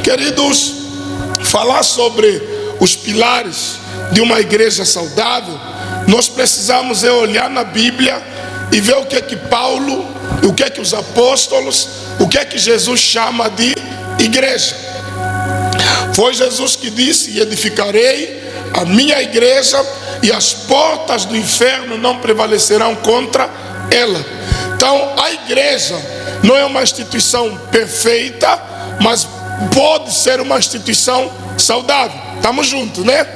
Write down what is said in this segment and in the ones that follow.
Queridos, falar sobre os pilares de uma igreja saudável, nós precisamos olhar na Bíblia e ver o que é que Paulo, o que é que os apóstolos, o que é que Jesus chama de igreja. Foi Jesus que disse: edificarei a minha igreja e as portas do inferno não prevalecerão contra ela. Então a igreja não é uma instituição perfeita, mas pode ser uma instituição saudável. Estamos juntos, né?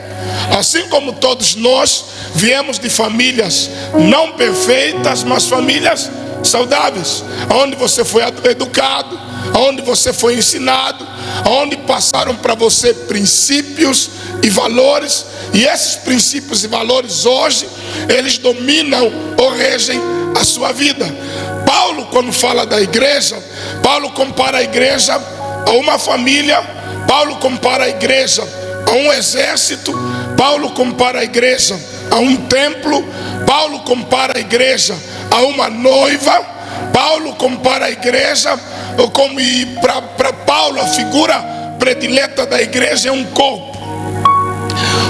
Assim como todos nós viemos de famílias não perfeitas, mas famílias saudáveis, onde você foi educado, onde você foi ensinado, onde passaram para você princípios e valores, e esses princípios e valores hoje, eles dominam ou regem a sua vida. Paulo, quando fala da igreja, Paulo compara a igreja a uma família, Paulo compara a igreja a um exército, Paulo compara a igreja a um templo, Paulo compara a igreja a uma noiva, Paulo compara a igreja, como para Paulo a figura predileta da igreja é um corpo.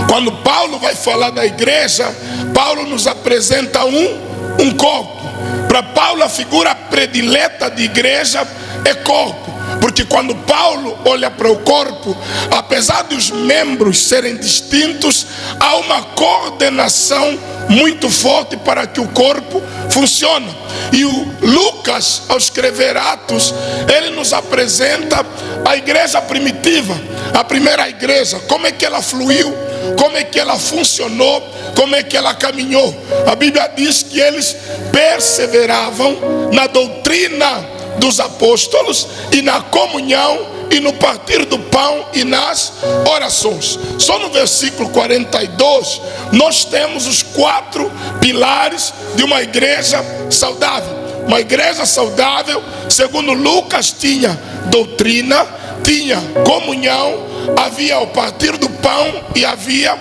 Quando Paulo vai falar da igreja, Paulo nos apresenta um corpo. Para Paulo a figura predileta de igreja é corpo. Porque quando Paulo olha para o corpo, apesar de os membros serem distintos, há uma coordenação muito forte para que o corpo funcione. E o Lucas, ao escrever Atos, ele nos apresenta a igreja primitiva, a primeira igreja, como é que ela fluiu, como é que ela funcionou, como é que ela caminhou. A Bíblia diz que eles perseveravam na doutrina dos apóstolos e na comunhão e no partir do pão e nas orações. Só no versículo 42 nós temos os 4 pilares de uma igreja saudável. Uma igreja saudável, segundo Lucas, tinha doutrina, tinha comunhão, havia o partir do pão e havia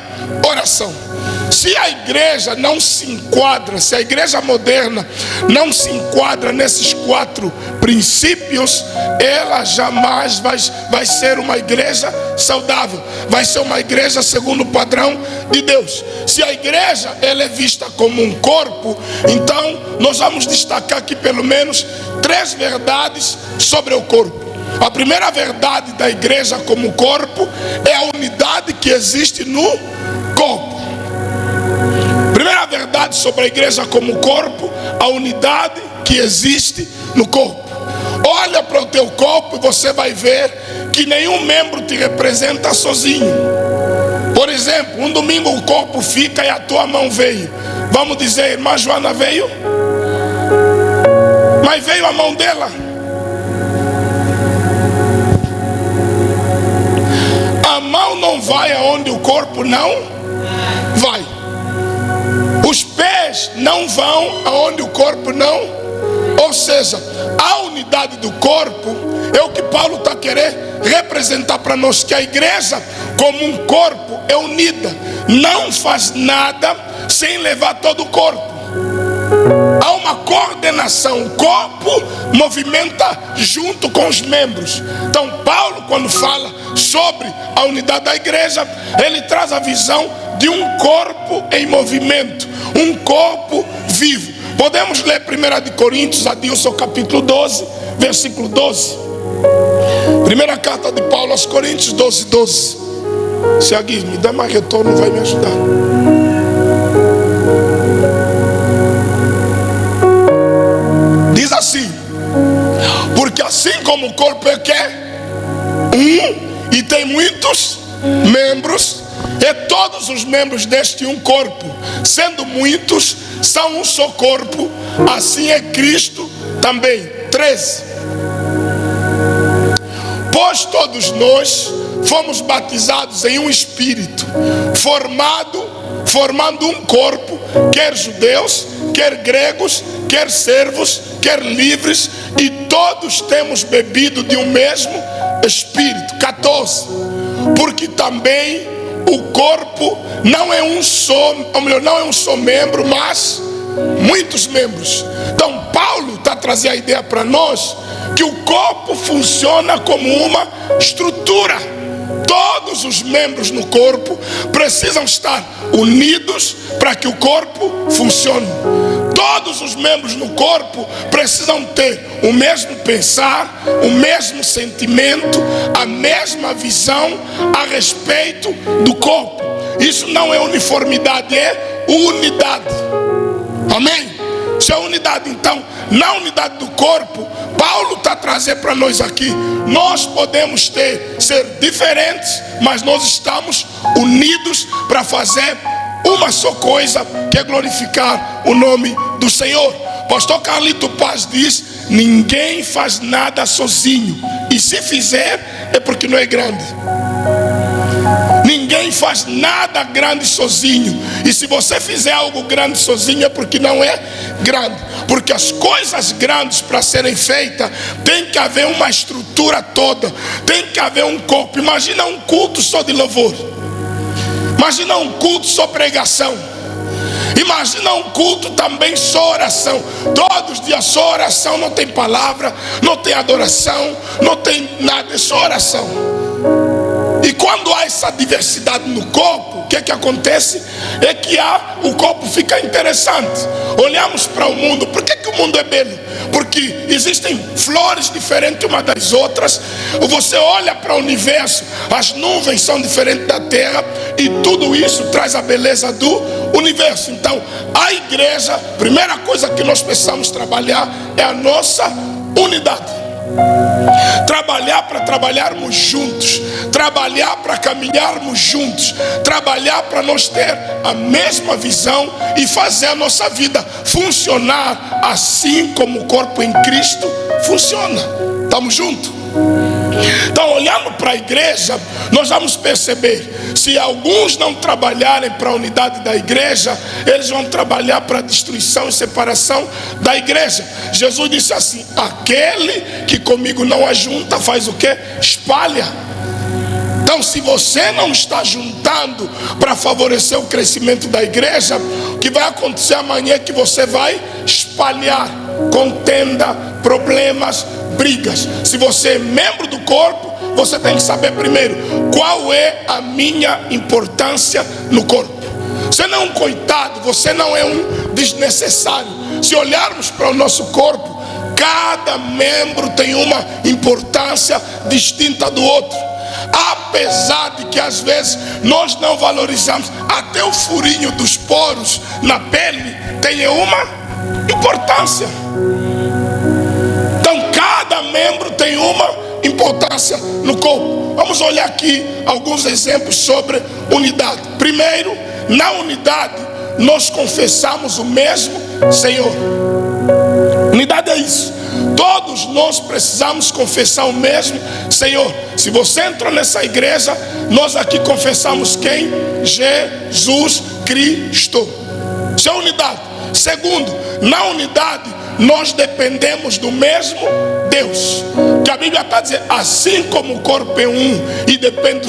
oração. Se a igreja não se enquadra, se a igreja moderna não se enquadra nesses 4 princípios, ela jamais vai ser uma igreja saudável, vai ser uma igreja segundo o padrão de Deus. Se a igreja ela é vista como um corpo, então nós vamos destacar aqui pelo menos 3 verdades sobre o corpo. A primeira verdade da igreja como corpo é a unidade que existe no corpo. Primeira verdade sobre a igreja como corpo, a unidade que existe no corpo. Olha para o teu corpo e você vai ver que nenhum membro te representa sozinho. Por exemplo, um domingo o corpo fica e a tua mão veio. Vamos dizer, irmã Joana veio? Mas veio a mão dela. A mão não vai aonde o corpo não vai. Os pés não vão aonde o corpo não. Ou seja, a unidade do corpo é o que Paulo está querendo representar para nós, que a igreja como um corpo é unida, não faz nada sem levar todo o corpo. Há uma coordenação, o corpo movimenta junto com os membros. Então Paulo, quando fala sobre a unidade da igreja, ele traz a visão de um corpo em movimento, um corpo vivo. Podemos ler 1 Coríntios, Adilson, capítulo 12, versículo 12. Primeira carta de Paulo aos Coríntios, 12, 12. Se alguém me dá mais retorno, vai me ajudar. Diz assim: porque assim como o corpo é que e tem muitos membros, e todos os membros deste um corpo, sendo muitos, são um só corpo, assim é Cristo também. 13. Pois todos nós fomos batizados em um espírito, formando um corpo, quer judeus, quer gregos, quer servos, quer livres, e todos temos bebido de um mesmo espírito. 14. Porque também o corpo não é um só, ou melhor, não é um só membro, mas muitos membros. Então Paulo está trazer a ideia para nós que o corpo funciona como uma estrutura. Todos os membros no corpo precisam estar unidos para que o corpo funcione. Todos os membros no corpo precisam ter o mesmo pensar, o mesmo sentimento, a mesma visão a respeito do corpo. Isso não é uniformidade, é unidade. Amém? Isso é unidade. Então, na unidade do corpo, Paulo está trazendo para nós aqui: nós podemos ser diferentes, mas nós estamos unidos para fazer uma só coisa, que é glorificar o nome do Senhor. Pastor Carlito Paz diz: ninguém faz nada sozinho, e se fizer é porque não é grande. Ninguém faz nada grande sozinho, e se você fizer algo grande sozinho é porque não é grande. Porque as coisas grandes, para serem feitas, tem que haver uma estrutura toda, tem que haver um corpo. Imagina um culto só de louvor, imagina um culto só pregação, imagina um culto também só oração. Todos os dias só oração, não tem palavra, não tem adoração, não tem nada, é só oração. E quando há essa diversidade no corpo, o que é que acontece? É que o corpo fica interessante. Olhamos para o mundo. Por que o mundo é belo? Porque existem flores diferentes umas das outras. Você olha para o universo, as nuvens são diferentes da terra, e tudo isso traz a beleza do universo. Então, a igreja, a primeira coisa que nós precisamos trabalhar é a nossa unidade. Trabalhar para trabalharmos juntos, trabalhar para caminharmos juntos, trabalhar para nós ter a mesma visão e fazer a nossa vida funcionar assim como o corpo em Cristo funciona. Estamos juntos? Então, olhando para a igreja, nós vamos perceber: se alguns não trabalharem para a unidade da igreja, eles vão trabalhar para a destruição e separação da igreja. Jesus disse assim: aquele que comigo não ajunta, faz o quê? Espalha. Então, se você não está juntando para favorecer o crescimento da igreja, o que vai acontecer amanhã é que você vai espalhar contenda, problemas, brigas. Se você é membro do corpo, você tem que saber primeiro qual é a minha importância no corpo. Você não é um coitado, você não é um desnecessário. Se olharmos para o nosso corpo, cada membro tem uma importância distinta do outro. Apesar de que às vezes nós não valorizamos, até o furinho dos poros na pele tem uma importância. Então cada membro tem uma importância no corpo. Vamos olhar aqui alguns exemplos sobre unidade. Primeiro, na unidade nós confessamos o mesmo Senhor. Unidade é isso. Todos nós precisamos confessar o mesmo Senhor. Se você entrou nessa igreja, nós aqui confessamos quem? Jesus Cristo. Isso é unidade. Segundo, na unidade nós dependemos do mesmo Deus. Que a Bíblia está dizendo: assim como o corpo é um e depende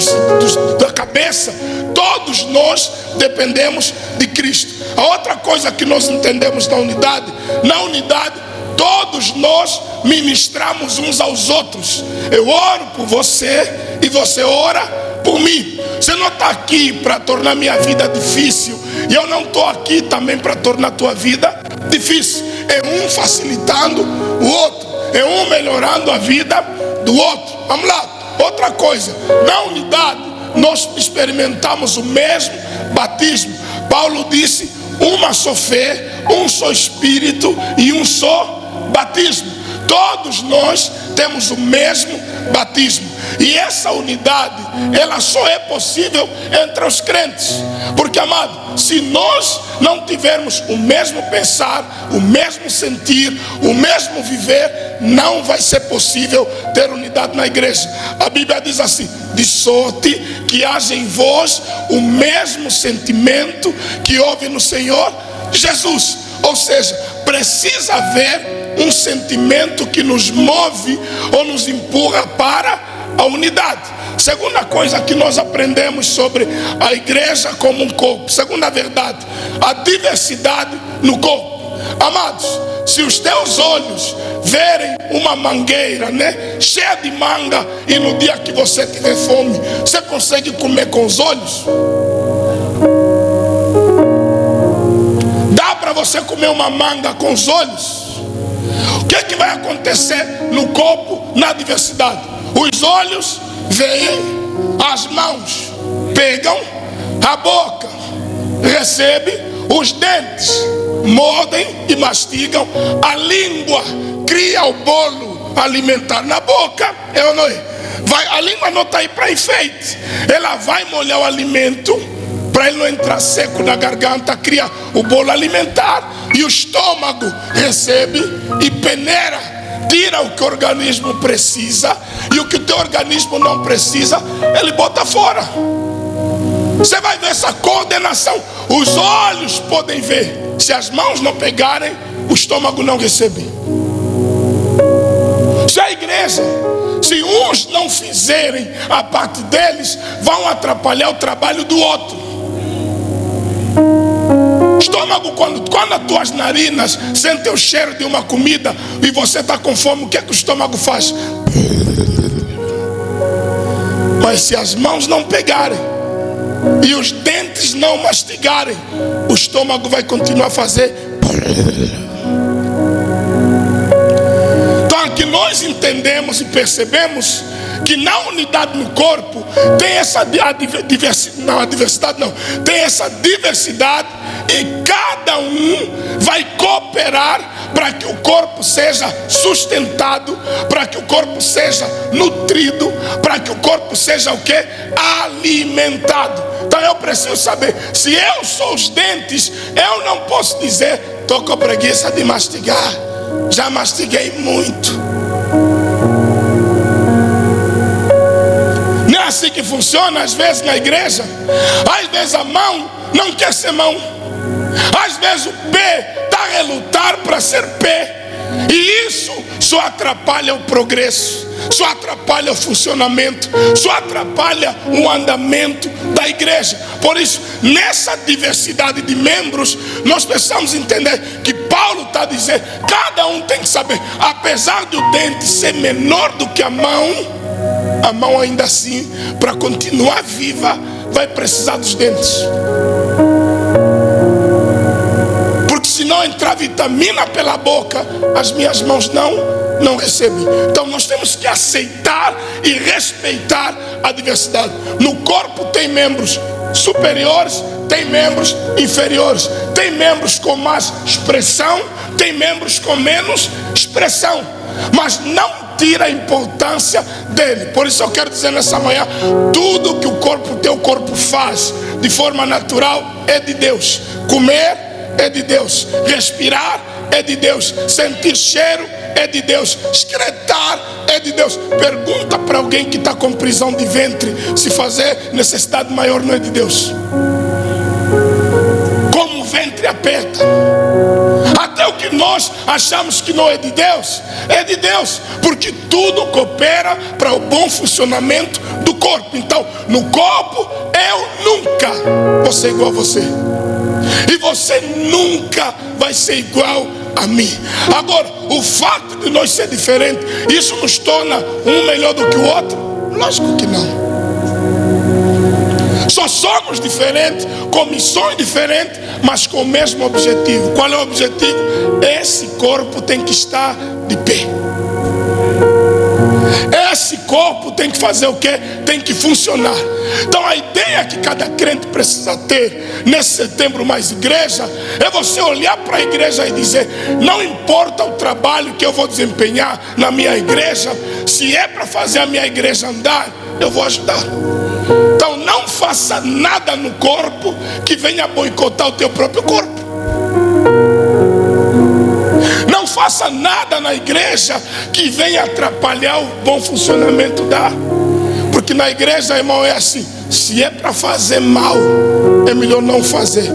da cabeça, todos nós dependemos de Cristo. A outra coisa que nós entendemos na unidade: na unidade todos nós ministramos uns aos outros. Eu oro por você e você ora por mim. Você não está aqui para tornar minha vida difícil, e eu não estou aqui também para tornar a tua vida difícil. É um facilitando o outro, é um melhorando a vida do outro. Vamos lá, outra coisa: na unidade nós experimentamos o mesmo batismo. Paulo disse: uma só fé, um só Espírito e um só batismo. Todos nós temos o mesmo batismo. E essa unidade, ela só é possível entre os crentes. Porque, amado, se nós não tivermos o mesmo pensar, o mesmo sentir, o mesmo viver, não vai ser possível ter unidade na igreja. A Bíblia diz assim: de sorte que haja em vós o mesmo sentimento que houve no Senhor Jesus. Ou seja, precisa haver um sentimento que nos move ou nos empurra para a unidade. Segunda coisa que nós aprendemos sobre a igreja como um corpo, segunda verdade: a diversidade no corpo. Amados, se os teus olhos verem uma mangueira, né, cheia de manga, e no dia que você tiver fome, você consegue comer com os olhos? Dá para você comer uma manga com os olhos? O que é que vai acontecer no corpo na adversidade? Os olhos veem, as mãos pegam, a boca recebe, os dentes mordem e mastigam, a língua cria o bolo alimentar na boca, é ou não é? A língua não está aí para enfeite, ela vai molhar o alimento para ele não entrar seco na garganta, cria o bolo alimentar, e o estômago recebe e peneira, tira o que o organismo precisa, e o que o teu organismo não precisa, ele bota fora. Você vai ver essa coordenação. Os olhos podem ver, se as mãos não pegarem, o estômago não recebe. Se a igreja, se uns não fizerem a parte deles, vão atrapalhar o trabalho do outro. Estômago, quando as tuas narinas sentem o cheiro de uma comida e você está com fome, o que é que o estômago faz? Mas se as mãos não pegarem e os dentes não mastigarem, o estômago vai continuar a fazer. Então aqui nós entendemos e percebemos que na unidade no corpo tem essa tem essa diversidade, e cada um vai cooperar para que o corpo seja sustentado, para que o corpo seja nutrido, para que o corpo seja o quê? Alimentado. Então eu preciso saber, se eu sou os dentes, eu não posso dizer, estou com preguiça de mastigar, já mastiguei muito. Não é assim que funciona às vezes na igreja. Às vezes a mão não quer ser mão, às vezes o pé está a relutar para ser pé, e isso só atrapalha o progresso, só atrapalha o funcionamento, só atrapalha o andamento da igreja. Por isso, nessa diversidade de membros, nós precisamos entender que Paulo está dizendo, cada um tem que saber, apesar do dente ser menor do que a mão ainda assim, para continuar viva, vai precisar dos dentes. Porque se não entrar vitamina pela boca, as minhas mãos não recebem. Então nós temos que aceitar e respeitar a diversidade. No corpo tem membros superiores, tem membros inferiores, tem membros com mais expressão, tem membros com menos expressão, mas não tira a importância dele. Por isso eu quero dizer nessa manhã, tudo que o teu corpo faz de forma natural é de Deus. Comer é de Deus, respirar é de Deus, sentir cheiro é de Deus, excretar é de Deus. Pergunta para alguém que está com prisão de ventre se fazer necessidade maior não é de Deus. Como o ventre aperta, até o que nós achamos que não é de Deus, é de Deus, porque tudo coopera para o bom funcionamento do corpo. Então, no corpo, eu nunca vou ser igual a você, e você nunca vai ser igual a mim. Agora, o fato de nós ser diferentes, isso nos torna um melhor do que o outro? Lógico que não. Só somos diferentes, com missões diferentes, mas com o mesmo objetivo. Qual é o objetivo? Esse corpo tem que estar de pé. Esse corpo tem que fazer o quê? Tem que funcionar. Então a ideia que cada crente precisa ter nesse Setembro Mais Igreja é você olhar para a igreja e dizer, não importa o trabalho que eu vou desempenhar na minha igreja, se é para fazer a minha igreja andar, eu vou ajudar. Então não faça nada no corpo que venha boicotar o teu próprio corpo. Não faça nada na igreja que venha atrapalhar o bom funcionamento da. Porque na igreja, irmão, é assim, se é para fazer mal, é melhor não fazer.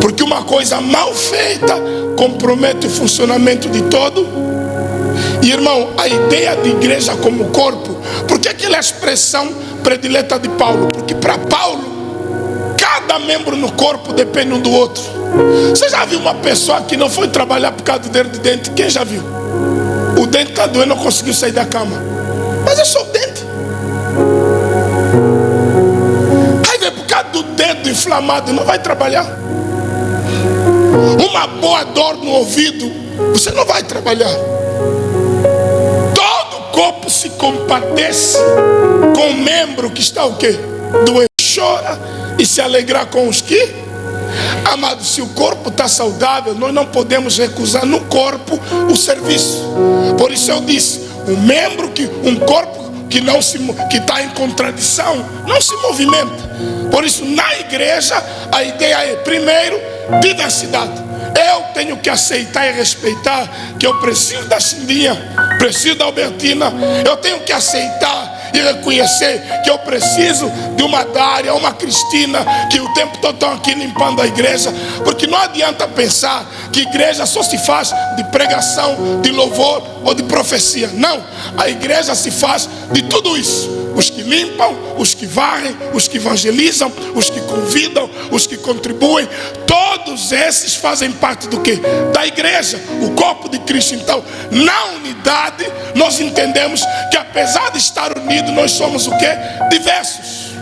Porque uma coisa mal feita compromete o funcionamento de todo. E irmão, a ideia de igreja como corpo, porque aquela é a expressão predileta de Paulo? Porque para Paulo, cada Cada membro no corpo depende um do outro. Você já viu uma pessoa que não foi trabalhar por causa do dedo de dente? Quem já viu? O dente está doendo, não conseguiu sair da cama. Mas é só o dente. Aí vem por causa do dedo inflamado, não vai trabalhar. Uma boa dor no ouvido, você não vai trabalhar. Todo o corpo se compadece com o membro que está o quê? Doente. Chora e se alegrar com os que? Amado, se o corpo está saudável, nós não podemos recusar no corpo o serviço. Por isso eu disse, um corpo que está em contradição, não se movimenta. Por isso na igreja a ideia é, primeiro, diversidade. Eu tenho que aceitar e respeitar que eu preciso da Cindinha, preciso da Albertina. Eu tenho que aceitar e reconhecer que eu preciso de uma Dária, uma Cristina, que o tempo todo estão aqui limpando a igreja. Porque não adianta pensar que igreja só se faz de pregação, de louvor ou de profecia. Não, a igreja se faz de tudo isso. Os que limpam, os que varrem, os que evangelizam, os que convidam, os que contribuem, todos esses fazem parte do quê? Da igreja, o corpo de Cristo. Então, na unidade, nós entendemos que apesar de estar unidos, nós somos o quê? Diversos.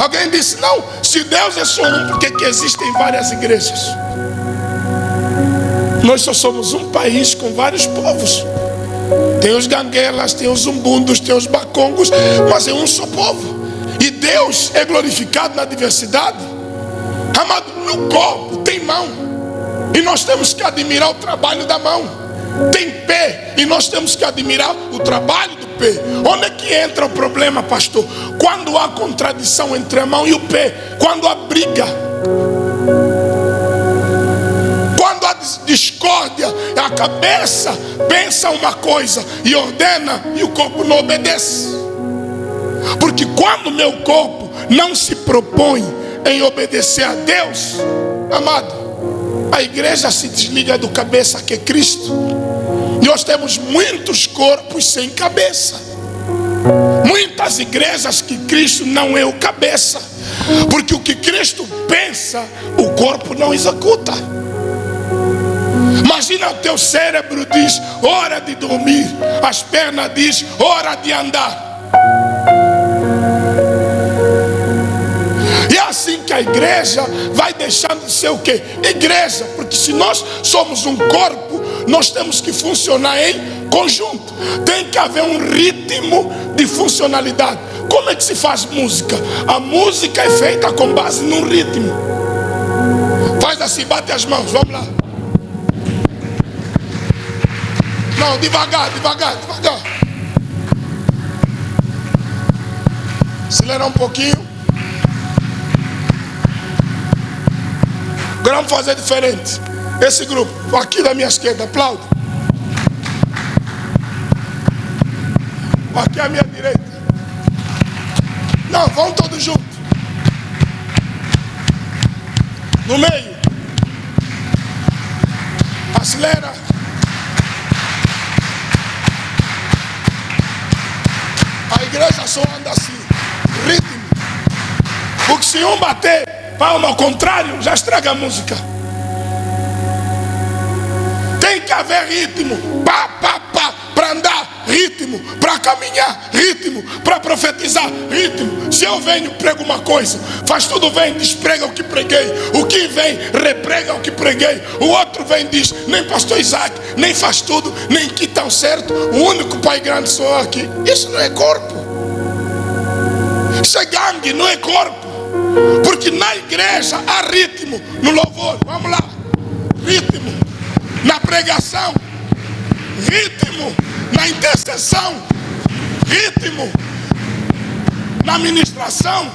Alguém disse, não, se Deus é só um, por que existem várias igrejas? Nós só somos um país com vários povos. Tem os ganguelas, tem os umbundos, tem os bacongos, mas é um só povo. E Deus é glorificado na diversidade. Amado, no corpo tem mão, e nós temos que admirar o trabalho da mão. Tem pé, e nós temos que admirar o trabalho do pé. Onde é que entra o problema, pastor? Quando há contradição entre a mão e o pé. Quando há briga, quando há discórdia, a cabeça pensa uma coisa e ordena, e o corpo não obedece. Porque quando o meu corpo não se propõe em obedecer a Deus, amado, a igreja se desliga do cabeça, que é Cristo. Nós temos muitos corpos sem cabeça, muitas igrejas que Cristo não é o cabeça, porque o que Cristo pensa, o corpo não executa. Imagina, o teu cérebro diz hora de dormir, as pernas diz hora de andar. E é assim que a igreja vai deixando de ser o quê? Igreja. Porque se nós somos um corpo, nós temos que funcionar em conjunto. Tem que haver um ritmo de funcionalidade. Como é que se faz música? A música é feita com base num ritmo. Faz assim, bate as mãos, vamos lá. Não, devagar, devagar, devagar. Acelera um pouquinho. Agora vamos fazer diferente. Esse grupo, aqui da minha esquerda, aplauda. Aqui à minha direita. Não, vão todos juntos. No meio. Acelera. A igreja só anda assim, ritmo. Porque se um bater palma ao contrário, já estraga a música. Tem que haver ritmo. Pá, pá, pá. Para andar, ritmo. Para caminhar, ritmo. Para profetizar, ritmo. Se eu venho, prego uma coisa, faz tudo, vem, desprega o que preguei. O que vem, reprega o que preguei. O outro vem, diz, nem pastor Isaac, nem faz tudo, nem que tão certo. O único pai grande sou eu aqui. Isso não é corpo. Isso é gangue, não é corpo. Porque na igreja há ritmo. No louvor, vamos lá, ritmo. Na pregação, ritmo. Na intercessão, ritmo. Na ministração,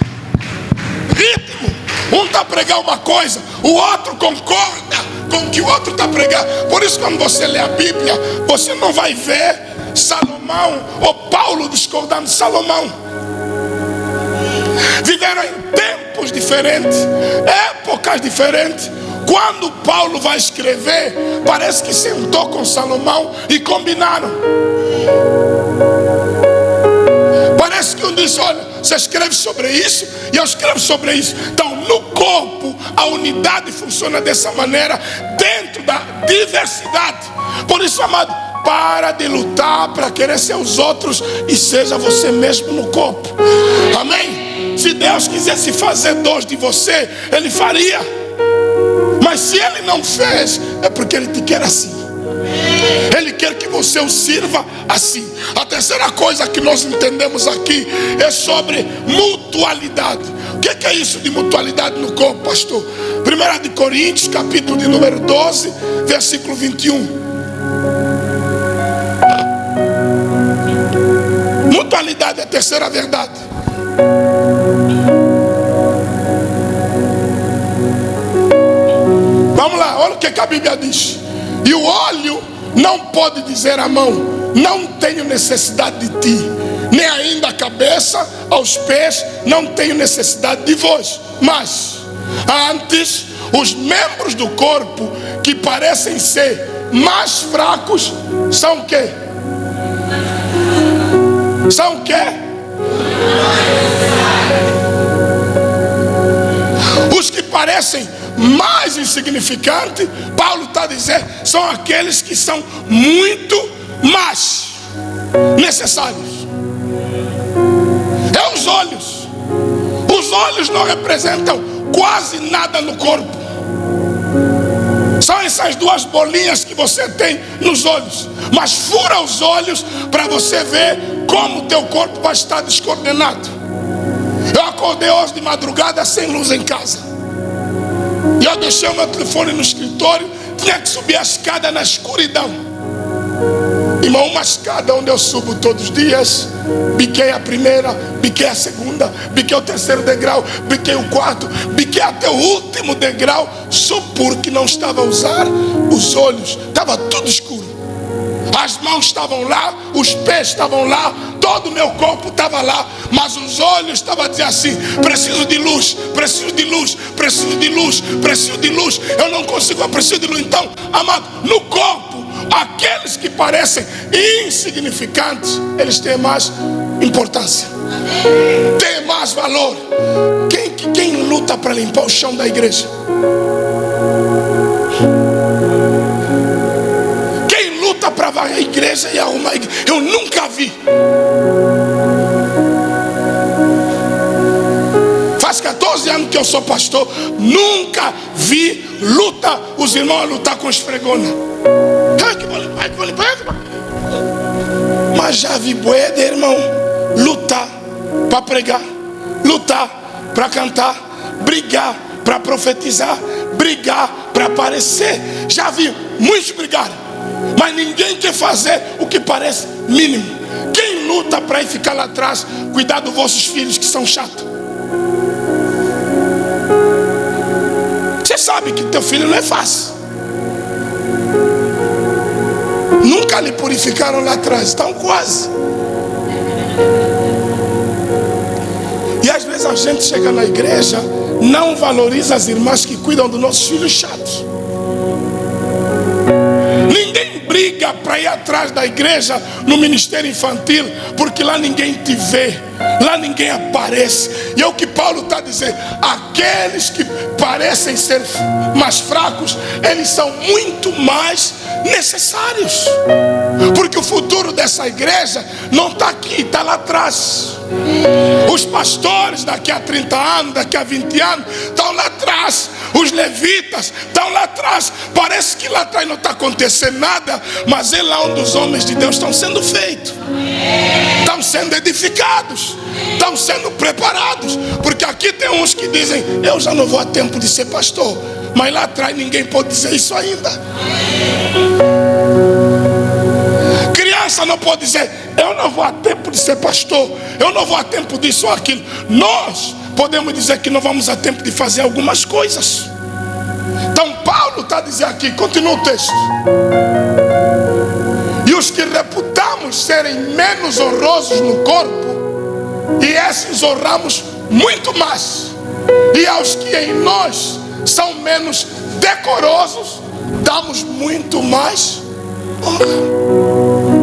ritmo. Um está a pregar uma coisa, o outro concorda com o que o outro está a pregar. Por isso, quando você lê a Bíblia, você não vai ver Salomão ou Paulo discordando de Salomão. Viveram em tempos diferentes, épocas diferentes. Quando Paulo vai escrever, parece que sentou com Salomão e combinaram. Parece que um disse, olha, você escreve sobre isso e eu escrevo sobre isso. Então no corpo, a unidade funciona dessa maneira, dentro da diversidade. Por isso, amado, para de lutar para querer ser os outros e seja você mesmo no corpo. Amém? Se Deus quisesse fazer 2 de você, Ele faria. Mas se Ele não fez, é porque Ele te quer assim. Ele quer que você o sirva assim. A terceira coisa que nós entendemos aqui é sobre mutualidade. O que é isso de mutualidade no corpo, pastor? 1 Coríntios, capítulo de número 12, versículo 21. Mutualidade é a terceira verdade. Vamos lá, olha o que a Bíblia diz. E o olho não pode dizer à mão: não tenho necessidade de ti. Nem ainda a cabeça aos pés: não tenho necessidade de vós. Mas antes, os membros do corpo que parecem ser mais fracos são o quê? São o quê? Os que parecem mais insignificantes, Paulo está dizendo, são aqueles que são muito mais necessários. É os olhos. Os olhos não representam quase nada no corpo. São essas 2 bolinhas que você tem nos olhos. Mas fura os olhos para você ver como o teu corpo vai estar descoordenado. Eu acordei hoje de madrugada sem luz em casa. E eu deixei o meu telefone no escritório. Tinha que subir a escada na escuridão. Irmão, uma escada onde eu subo todos os dias. Biquei a primeira, biquei a segunda, biquei o 3º degrau, biquei o 4º, biquei até o último degrau, só porque não estava a usar os olhos. Estava tudo escuro. As mãos estavam lá, os pés estavam lá, todo o meu corpo estava lá, mas os olhos estavam dizendo assim: preciso de luz, preciso de luz, preciso de luz, preciso de luz. Eu não consigo, eu preciso de luz. Então, amado, no corpo, aqueles que parecem insignificantes, eles têm mais importância, têm mais valor. Quem luta para limpar o chão da igreja? Quem luta para varrer a igreja e arrumar a igreja? Eu nunca vi. Faz 14 anos que eu sou pastor, nunca vi luta, os irmãos a lutar com esfregona. Mas já vi boeda, irmão, lutar para pregar, lutar para cantar, brigar para profetizar, brigar para aparecer. Já vi muitos brigarem, mas ninguém quer fazer o que parece mínimo. Quem luta para ir ficar lá atrás, cuidar dos vossos filhos que são chatos? Você sabe que teu filho não é fácil. Nunca lhe purificaram lá atrás, estão quase. E às vezes a gente chega na igreja, não valoriza as irmãs que cuidam dos nossos filhos chatos. Ninguém briga para ir atrás da igreja no ministério infantil, porque lá ninguém te vê, lá ninguém aparece. E é o que Paulo está dizendo: aqueles que parecem ser mais fracos, eles são muito mais necessários, porque o futuro dessa igreja não está aqui, está lá atrás. Os pastores daqui a 30 anos, daqui a 20 anos estão lá atrás. Os levitas estão lá atrás. Parece que lá atrás não está acontecendo nada, mas é lá onde os homens de Deus estão sendo feitos, estão sendo edificados, estão sendo preparados. Porque aqui tem uns que dizem: eu já não vou a tempo de ser pastor. Mas lá atrás ninguém pode dizer isso ainda. Criança não pode dizer: eu não vou a tempo de ser pastor, eu não vou a tempo disso ou aquilo. Nós podemos dizer que não vamos a tempo de fazer algumas coisas. Então Paulo está dizendo aqui, continua o texto: e os que reputamos serem menos honrosos no corpo, e esses honramos muito mais. E aos que em nós são menos decorosos, damos muito mais honra.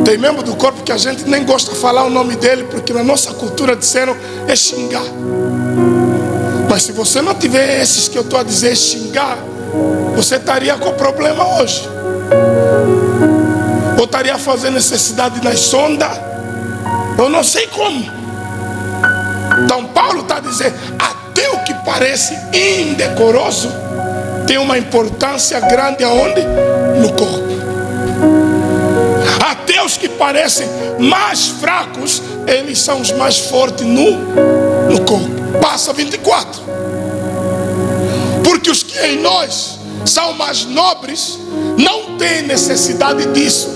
Tem membro do corpo que a gente nem gosta de falar o nome dele, porque na nossa cultura disseram é xingar. Mas se você não tiver esses que eu estou a dizer, xingar, você estaria com problema hoje. Ou estaria fazendo necessidade na sonda. Eu não sei como. Então Paulo está a dizer, até o que parece indecoroso tem uma importância grande aonde? No corpo. Até os que parecem mais fracos, eles são os mais fortes no corpo. Passa 24. Porque os que em nós são mais nobres não têm necessidade disso,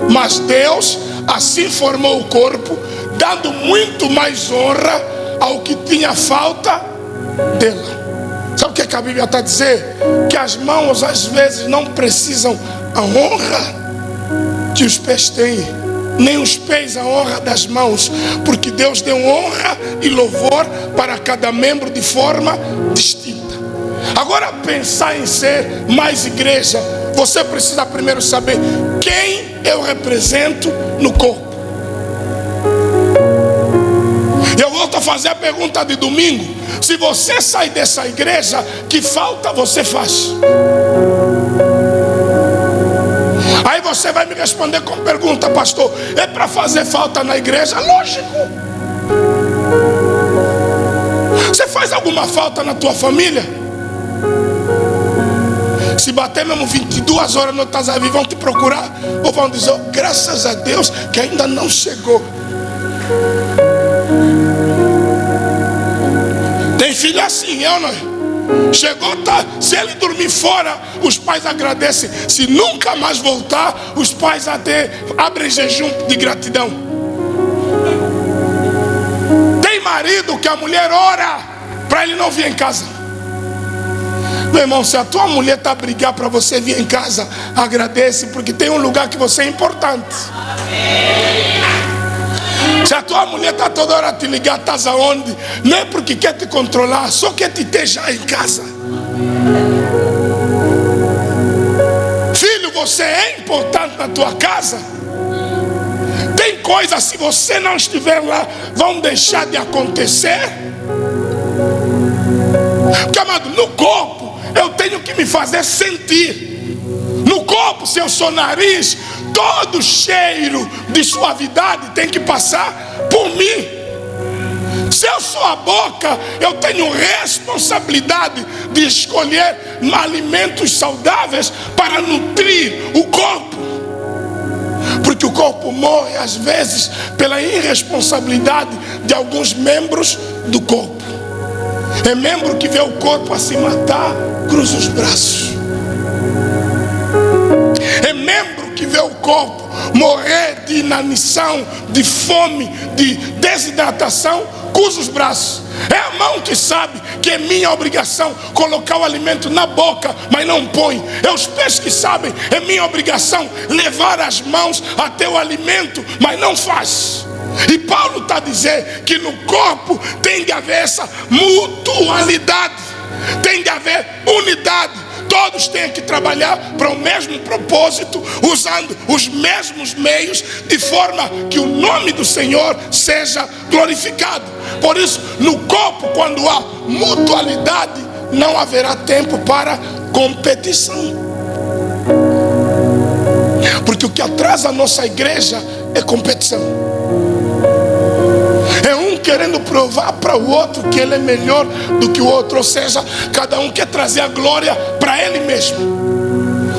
mas Deus assim formou o corpo, dando muito mais honra ao que tinha falta dela. Sabe o que a Bíblia está a dizer? Que as mãos às vezes não precisam a honra que os pés têm, nem os pés a honra das mãos, porque Deus deu honra e louvor para cada membro de forma distinta. Agora, pensar em ser mais igreja, você precisa primeiro saber quem eu represento no corpo. Eu volto a fazer a pergunta de domingo: se você sair dessa igreja, que falta você faz? Aí você vai me responder com pergunta: pastor, é para fazer falta na igreja? Lógico. Você faz alguma falta na tua família? Se bater mesmo 22 horas não estás aí, vão te procurar ou vão dizer, oh, graças a Deus que ainda não chegou. Tem filho assim, eu não. Chegou, tá. Se ele dormir fora, os pais agradecem. Se nunca mais voltar, os pais até abrem jejum de gratidão. Tem marido que a mulher ora para ele não vir em casa. Meu irmão, se a tua mulher está a brigar para você vir em casa, agradece, porque tem um lugar que você é importante. Se a tua mulher está toda hora a te ligar, estás aonde? Não é porque quer te controlar, só quer te ter já em casa. Filho, você é importante na tua casa. Tem coisas, se você não estiver lá, vão deixar de acontecer. Porque, amado, no corpo eu tenho que me fazer sentir. No corpo, se eu sou nariz, todo cheiro de suavidade tem que passar por mim. Se eu sou a boca, eu tenho responsabilidade de escolher alimentos saudáveis para nutrir o corpo. Porque o corpo morre às vezes pela irresponsabilidade de alguns membros do corpo. É membro que vê o corpo a se matar, cruza os braços. É membro que vê o corpo morrer de inanição, de fome, de desidratação, cruza os braços. É a mão que sabe que é minha obrigação colocar o alimento na boca, mas não põe. É os pés que sabem, é minha obrigação levar as mãos até o alimento, mas não faz. E Paulo está a dizer que no corpo tem de haver essa mutualidade, tem de haver unidade. Todos têm que trabalhar para o mesmo propósito, usando os mesmos meios, de forma que o nome do Senhor seja glorificado. Por isso, no corpo, quando há mutualidade, não haverá tempo para competição. Porque o que atrasa a nossa igreja é competição. É um querendo provar para o outro que ele é melhor do que o outro. Ou seja, cada um quer trazer a glória para ele mesmo,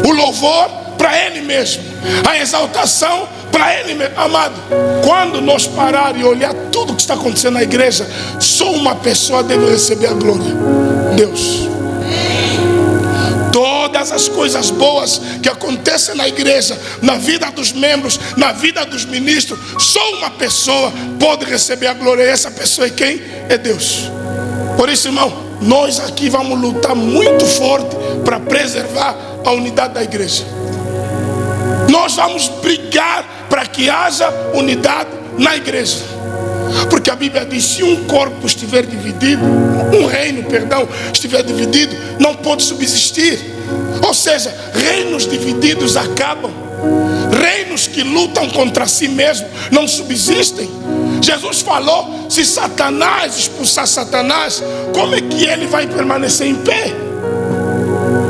o louvor para ele mesmo, a exaltação para ele mesmo. Amado, quando nós parar e olhar tudo que está acontecendo na igreja, só uma pessoa deve receber a glória: Deus. Todas as coisas boas que acontecem na igreja, na vida dos membros, na vida dos ministros, só uma pessoa pode receber a glória. E essa pessoa é quem? É Deus. Por isso, irmão, nós aqui vamos lutar muito forte para preservar a unidade da igreja. Nós vamos brigar para que haja unidade na igreja. Porque a Bíblia diz: se um corpo estiver dividido, um reino, perdão, estiver dividido, não pode subsistir. Ou seja, reinos divididos acabam. Reinos que lutam contra si mesmos não subsistem. Jesus falou: se Satanás expulsar Satanás, como é que ele vai permanecer em pé?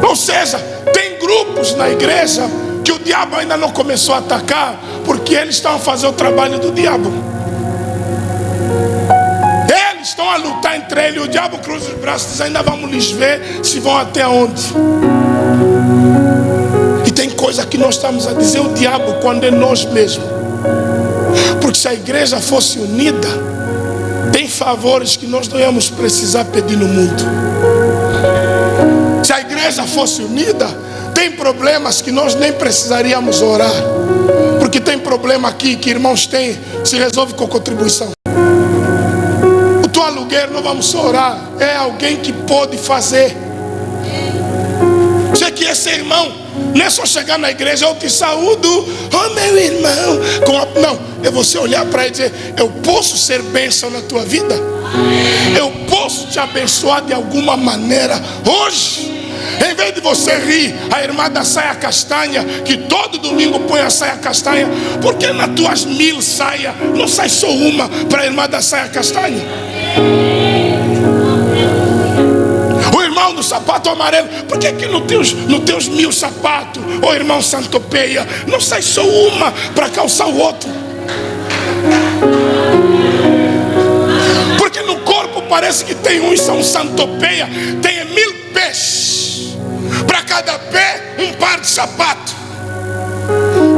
Ou seja, tem grupos na igreja que o diabo ainda não começou a atacar, porque eles estão a fazer o trabalho do diabo. Eles estão a lutar entre ele e o diabo cruza os braços e diz: ainda vamos lhes ver se vão até onde. E tem coisa que nós estamos a dizer o diabo quando é nós mesmos. Porque se a igreja fosse unida, tem favores que nós não íamos precisar pedir no mundo. Se a igreja fosse unida, tem problemas que nós nem precisaríamos orar. Porque tem problema aqui que irmãos têm, se resolve com contribuição. O teu aluguel não vamos só orar, é alguém que pode fazer. Você que é seu irmão, não é só chegar na igreja: eu te saúdo, oh meu irmão. Não, é você olhar para ele e dizer: eu posso ser bênção na tua vida? Eu posso te abençoar de alguma maneira hoje? Em vez de você rir, a irmã da saia castanha, que todo domingo põe a saia castanha, por que nas tuas 1000 saias não sai só uma para a irmã da saia castanha? O irmão do sapato amarelo, por que nos teus 1000 sapatos, ô irmão Santopeia, não sai só uma para calçar o outro? Porque no corpo parece que tem uns são Santopeia, tem 1000 pés. Para cada pé, um par de sapato.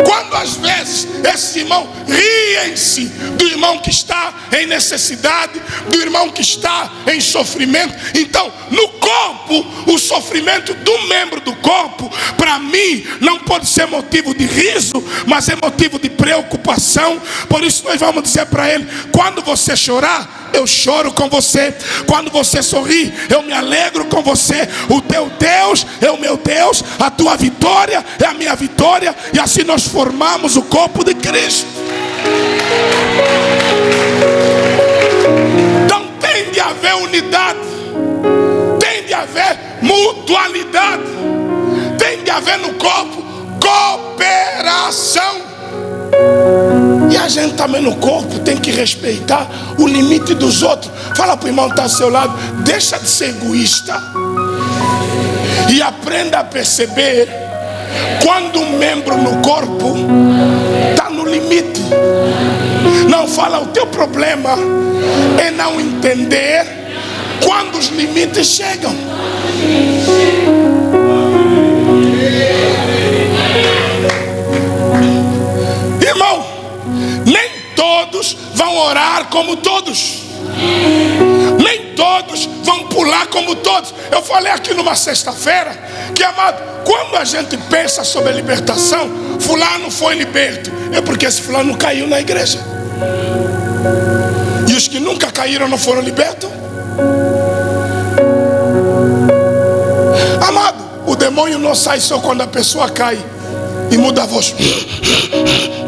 Quando às vezes esses irmãos riem-se do irmão que está em necessidade, do irmão que está em sofrimento. Então, no corpo, o sofrimento do membro do corpo, para mim, não pode ser motivo de riso, mas é motivo de preocupação. Por isso nós vamos dizer para ele: quando você chorar, eu choro com você. Quando você sorrir, eu me alegro com você. O teu Deus é o meu Deus, a tua vitória é a minha vitória. E assim nós formamos o corpo de Cristo. Então tem de haver unidade, tem de haver mutualidade, tem de haver no corpo cooperação. E a gente também no corpo tem que respeitar o limite dos outros. Fala para o irmão que está ao seu lado: deixa de ser egoísta e aprenda a perceber quando um membro no corpo está no limite. Não fala, o teu problema é não entender quando os limites chegam. Irmão, nem todos vão orar como todos, nem todos vão pular como todos. Eu falei aqui numa sexta-feira que, amado, quando a gente pensa sobre a libertação, fulano foi liberto, é porque esse fulano caiu na igreja. E os que nunca caíram não foram libertos? Amado, o demônio não sai só quando a pessoa cai e muda a voz.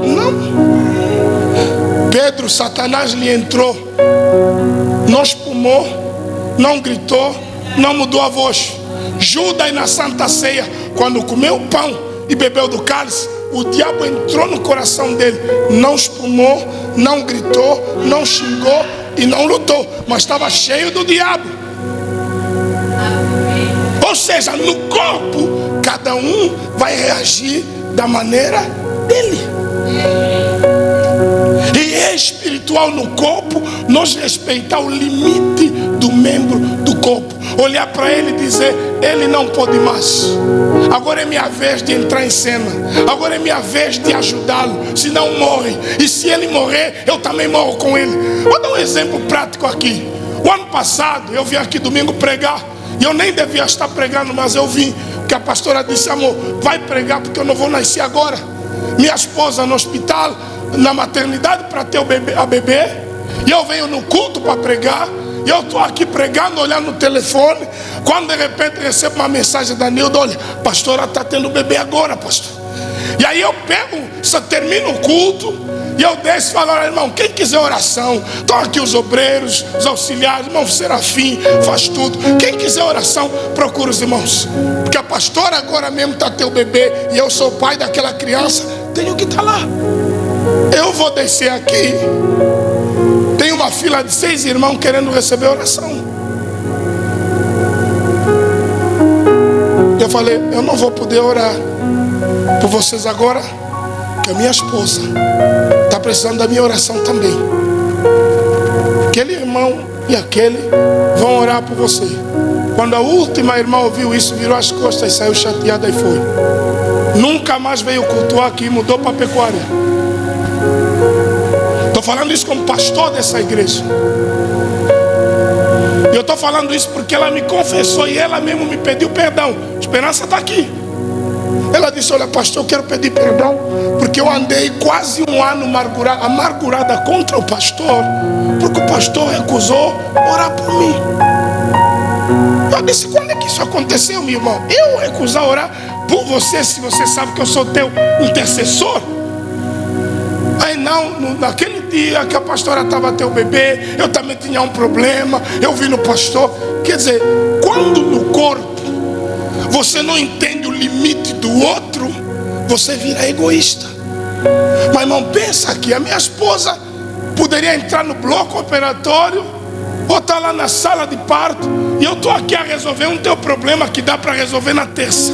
Não. Pedro, Satanás lhe entrou, não espumou, não gritou, não mudou a voz. Judas, na Santa Ceia, quando comeu o pão e bebeu do cálice, o diabo entrou no coração dele. Não espumou, não gritou, não xingou e não lutou, mas estava cheio do diabo. Ou seja, no corpo, cada um vai reagir da maneira dele. E é espiritual no corpo nós respeitar o limite do membro do corpo. Olhar para ele e dizer: ele não pode mais. Agora é minha vez de entrar em cena. Agora é minha vez de ajudá-lo. Senão morre. E se ele morrer, eu também morro com ele. Vou dar um exemplo prático aqui. O ano passado eu vim aqui domingo pregar. E eu nem devia estar pregando, mas eu vim. Porque a pastora disse: amor, vai pregar porque eu não vou nascer agora. Minha esposa no hospital, na maternidade para ter a bebê. E eu venho no culto para pregar. E eu estou aqui pregando, olhando no telefone. Quando de repente recebo uma mensagem da Nilda: olha, a pastora está tendo bebê agora, pastor. E aí eu pego, só termino o culto e eu desço e falo: olha, irmão, quem quiser oração, estão aqui os obreiros, os auxiliares, irmão Serafim, faz tudo. Quem quiser oração, procura os irmãos. Porque a pastora agora mesmo está tendo bebê e eu sou o pai daquela criança, tenho que estar lá. Eu vou descer aqui Tem uma fila de 6 irmãos querendo receber oração. Eu falei, eu não vou poder orar por vocês agora, que a minha esposa está precisando da minha oração também. Aquele irmão e aquele vão orar por você. Quando a última irmã ouviu isso, virou as costas e saiu chateada e foi. Nunca mais veio cultuar aqui e mudou para a pecuária. Estou falando isso como pastor dessa igreja. E eu estou falando isso porque ela me confessou e ela mesmo me pediu perdão. Esperança está aqui. Ela disse, olha pastor, eu quero pedir perdão porque eu andei quase um ano amargurada contra o pastor, porque o pastor recusou orar por mim. Eu disse, quando é que isso aconteceu, meu irmão? Eu recusar orar por você, se você sabe que eu sou teu intercessor? Aí não, naquele dia que a pastora estava teu bebê, eu também tinha um problema, eu vi no pastor. Quer dizer, quando no corpo você não entende o limite do outro, você vira egoísta. Mas irmão, pensa aqui, a minha esposa poderia entrar no bloco operatório ou estar lá na sala de parto, e eu estou aqui a resolver um teu problema que dá para resolver na terça.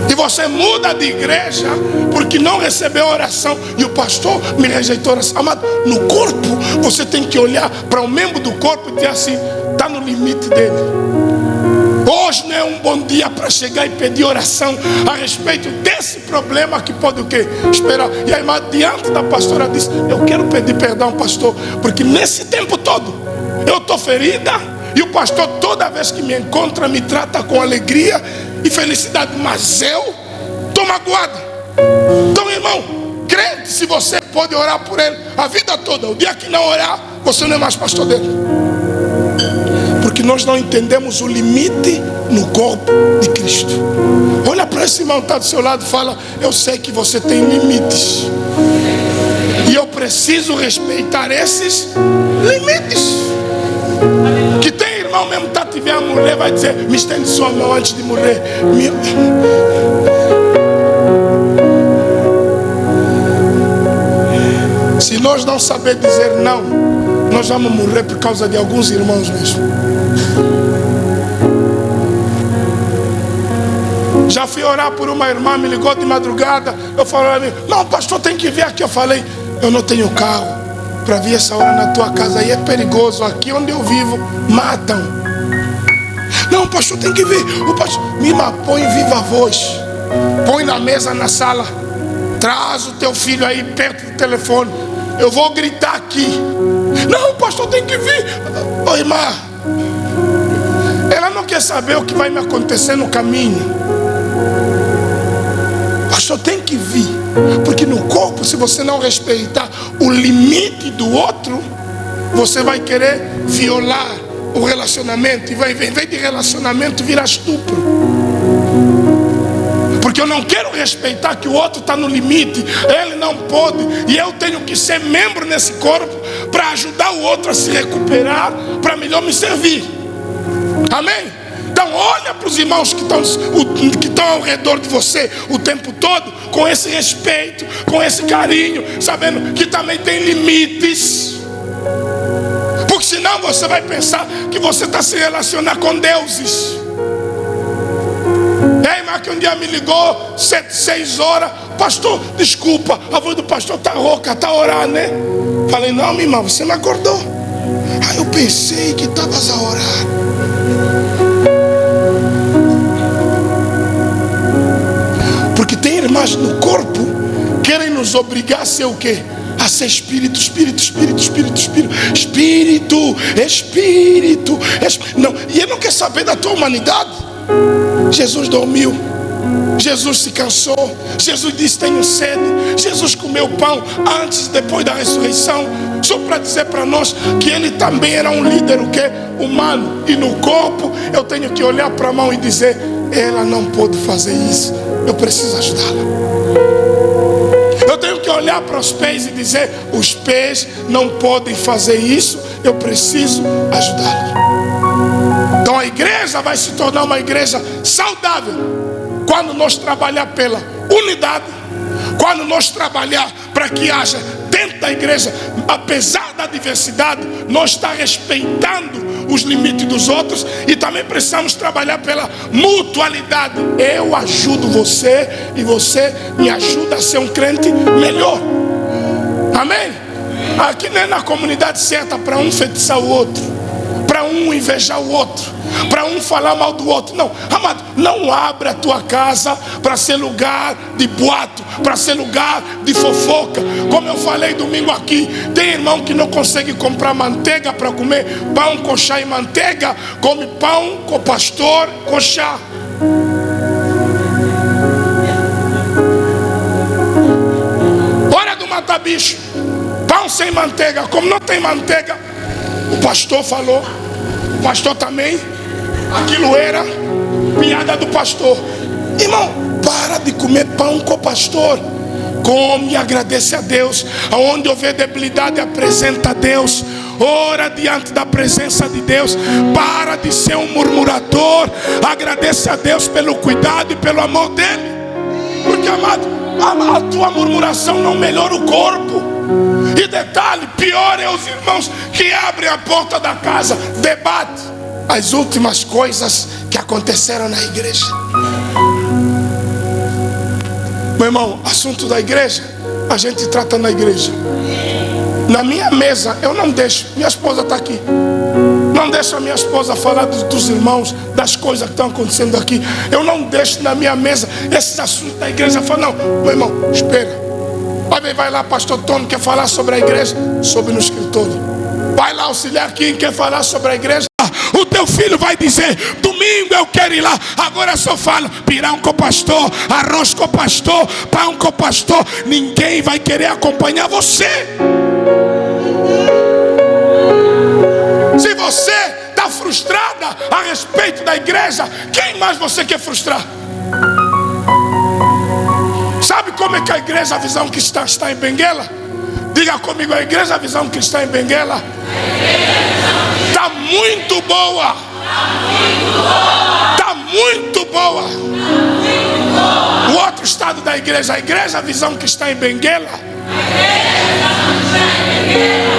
E você muda de igreja porque não recebeu oração e o pastor me rejeitou. Amado, no corpo você tem que olhar para um membro do corpo e dizer assim, está no limite dele. Hoje não é um bom dia para chegar e pedir oração a respeito desse problema que pode o quê? Esperar. E a irmã diante da pastora disse, eu quero pedir perdão, pastor, porque nesse tempo todo eu estou ferida e o pastor toda vez que me encontra me trata com alegria e felicidade, mas eu estou magoada. Então irmão, crente, se você pode orar por ele a vida toda, o dia que não orar, você não é mais pastor dele. Porque nós não entendemos o limite no corpo de Cristo. Olha para esse irmão que está do seu lado e fala, eu sei que você tem limites e eu preciso respeitar esses limites. Que tem irmão mesmo que tiver a mulher, vai dizer, me estende sua mão antes de morrer. Se nós não saber dizer não, nós vamos morrer por causa de alguns irmãos mesmo. Já fui orar por uma irmã, me ligou de madrugada. Eu falei, não pastor, tem que vir aqui. Eu falei, eu não tenho carro para vir essa hora na tua casa, aí é perigoso, aqui onde eu vivo matam. Não pastor, tem que vir. O pastor, me põe viva voz, põe na mesa na sala, traz o teu filho aí perto do telefone, eu vou gritar aqui. Não pastor, tem que vir. Ô irmã, ela não quer saber o que vai me acontecer no caminho. Pastor, tem que vir, porque no corpo, se você não respeitar o limite do outro, você vai querer violar o relacionamento, e vai, em vez de relacionamento, virar estupro. Porque eu não quero respeitar que o outro está no limite, ele não pode, e eu tenho que ser membro nesse corpo para ajudar o outro a se recuperar, para melhor me servir. Amém? Então olha para os irmãos que estão ao redor de você o tempo todo, com esse respeito, com esse carinho, sabendo que também tem limites. Porque senão você vai pensar que você está se relacionando com deuses. É a irmã que um dia me ligou 6 horas, pastor, desculpa, a voz do pastor está rouca, está a orar, né? Falei, não minha irmã, você me acordou. Aí eu pensei que estavas a orar. Porque tem irmãs no corpo querem nos obrigar a ser o quê? A ser espírito. Não, e ele não quer saber da tua humanidade. Jesus dormiu, Jesus se cansou, Jesus disse tenho sede, Jesus comeu pão antes e depois da ressurreição, só para dizer para nós que ele também era um líder o quê? Humano. E no corpo eu tenho que olhar para a mão e dizer, ela não pode fazer isso, eu preciso ajudá-la. Eu tenho que olhar para os pés e dizer, os pés não podem fazer isso, eu preciso ajudá-la. Então a igreja vai se tornar uma igreja saudável quando nós trabalhar pela unidade, Quando nós trabalhar para que haja dentro da igreja, apesar da diversidade, nós está respeitando os limites dos outros, e também precisamos trabalhar pela mutualidade. Eu ajudo você e você me ajuda a ser um crente melhor. Amém? Aqui não é na comunidade certa para um feitiçar o outro, para um invejar o outro, para um falar mal do outro. Não, amado, não abre a tua casa para ser lugar de boato, para ser lugar de fofoca. Como eu falei domingo aqui, tem irmão que não consegue comprar manteiga para comer pão com chá e manteiga, come pão com pastor com chá. Hora do matar bicho, pão sem manteiga. Como não tem manteiga, o pastor falou, o pastor também, aquilo era piada do pastor. Irmão, para de comer pão com o pastor. Come e agradece a Deus. Aonde houver debilidade, apresenta a Deus. Ora diante da presença de Deus. Para de ser um murmurador. Agradece a Deus pelo cuidado e pelo amor dele. Porque, amado, a tua murmuração não melhora o corpo. E detalhe, pior é os irmãos que abrem a porta da casa, debate as últimas coisas que aconteceram na igreja. Meu irmão, assunto da igreja, a gente trata na igreja. Na minha mesa, eu não deixo, minha esposa está aqui, não deixo a minha esposa falar dos irmãos, das coisas que estão acontecendo aqui. Eu não deixo na minha mesa esses assuntos da igreja. Eu falo, não, meu irmão, espera. Vai lá, pastor Tony, quer falar sobre a igreja? Sobe no escritório. Vai lá, auxiliar quem quer falar sobre a igreja? O teu filho vai dizer, domingo eu quero ir lá. Agora só fala, pirão com o pastor, arroz com o pastor, pão com o pastor. Ninguém vai querer acompanhar você. Se você está frustrada a respeito da igreja, quem mais você quer frustrar? Sabe como é que a igreja, a visão que está em Benguela? Diga comigo, a igreja, a visão que está em Benguela está muito boa. Está muito boa. O outro estado da igreja, a igreja, a visão que está em Benguela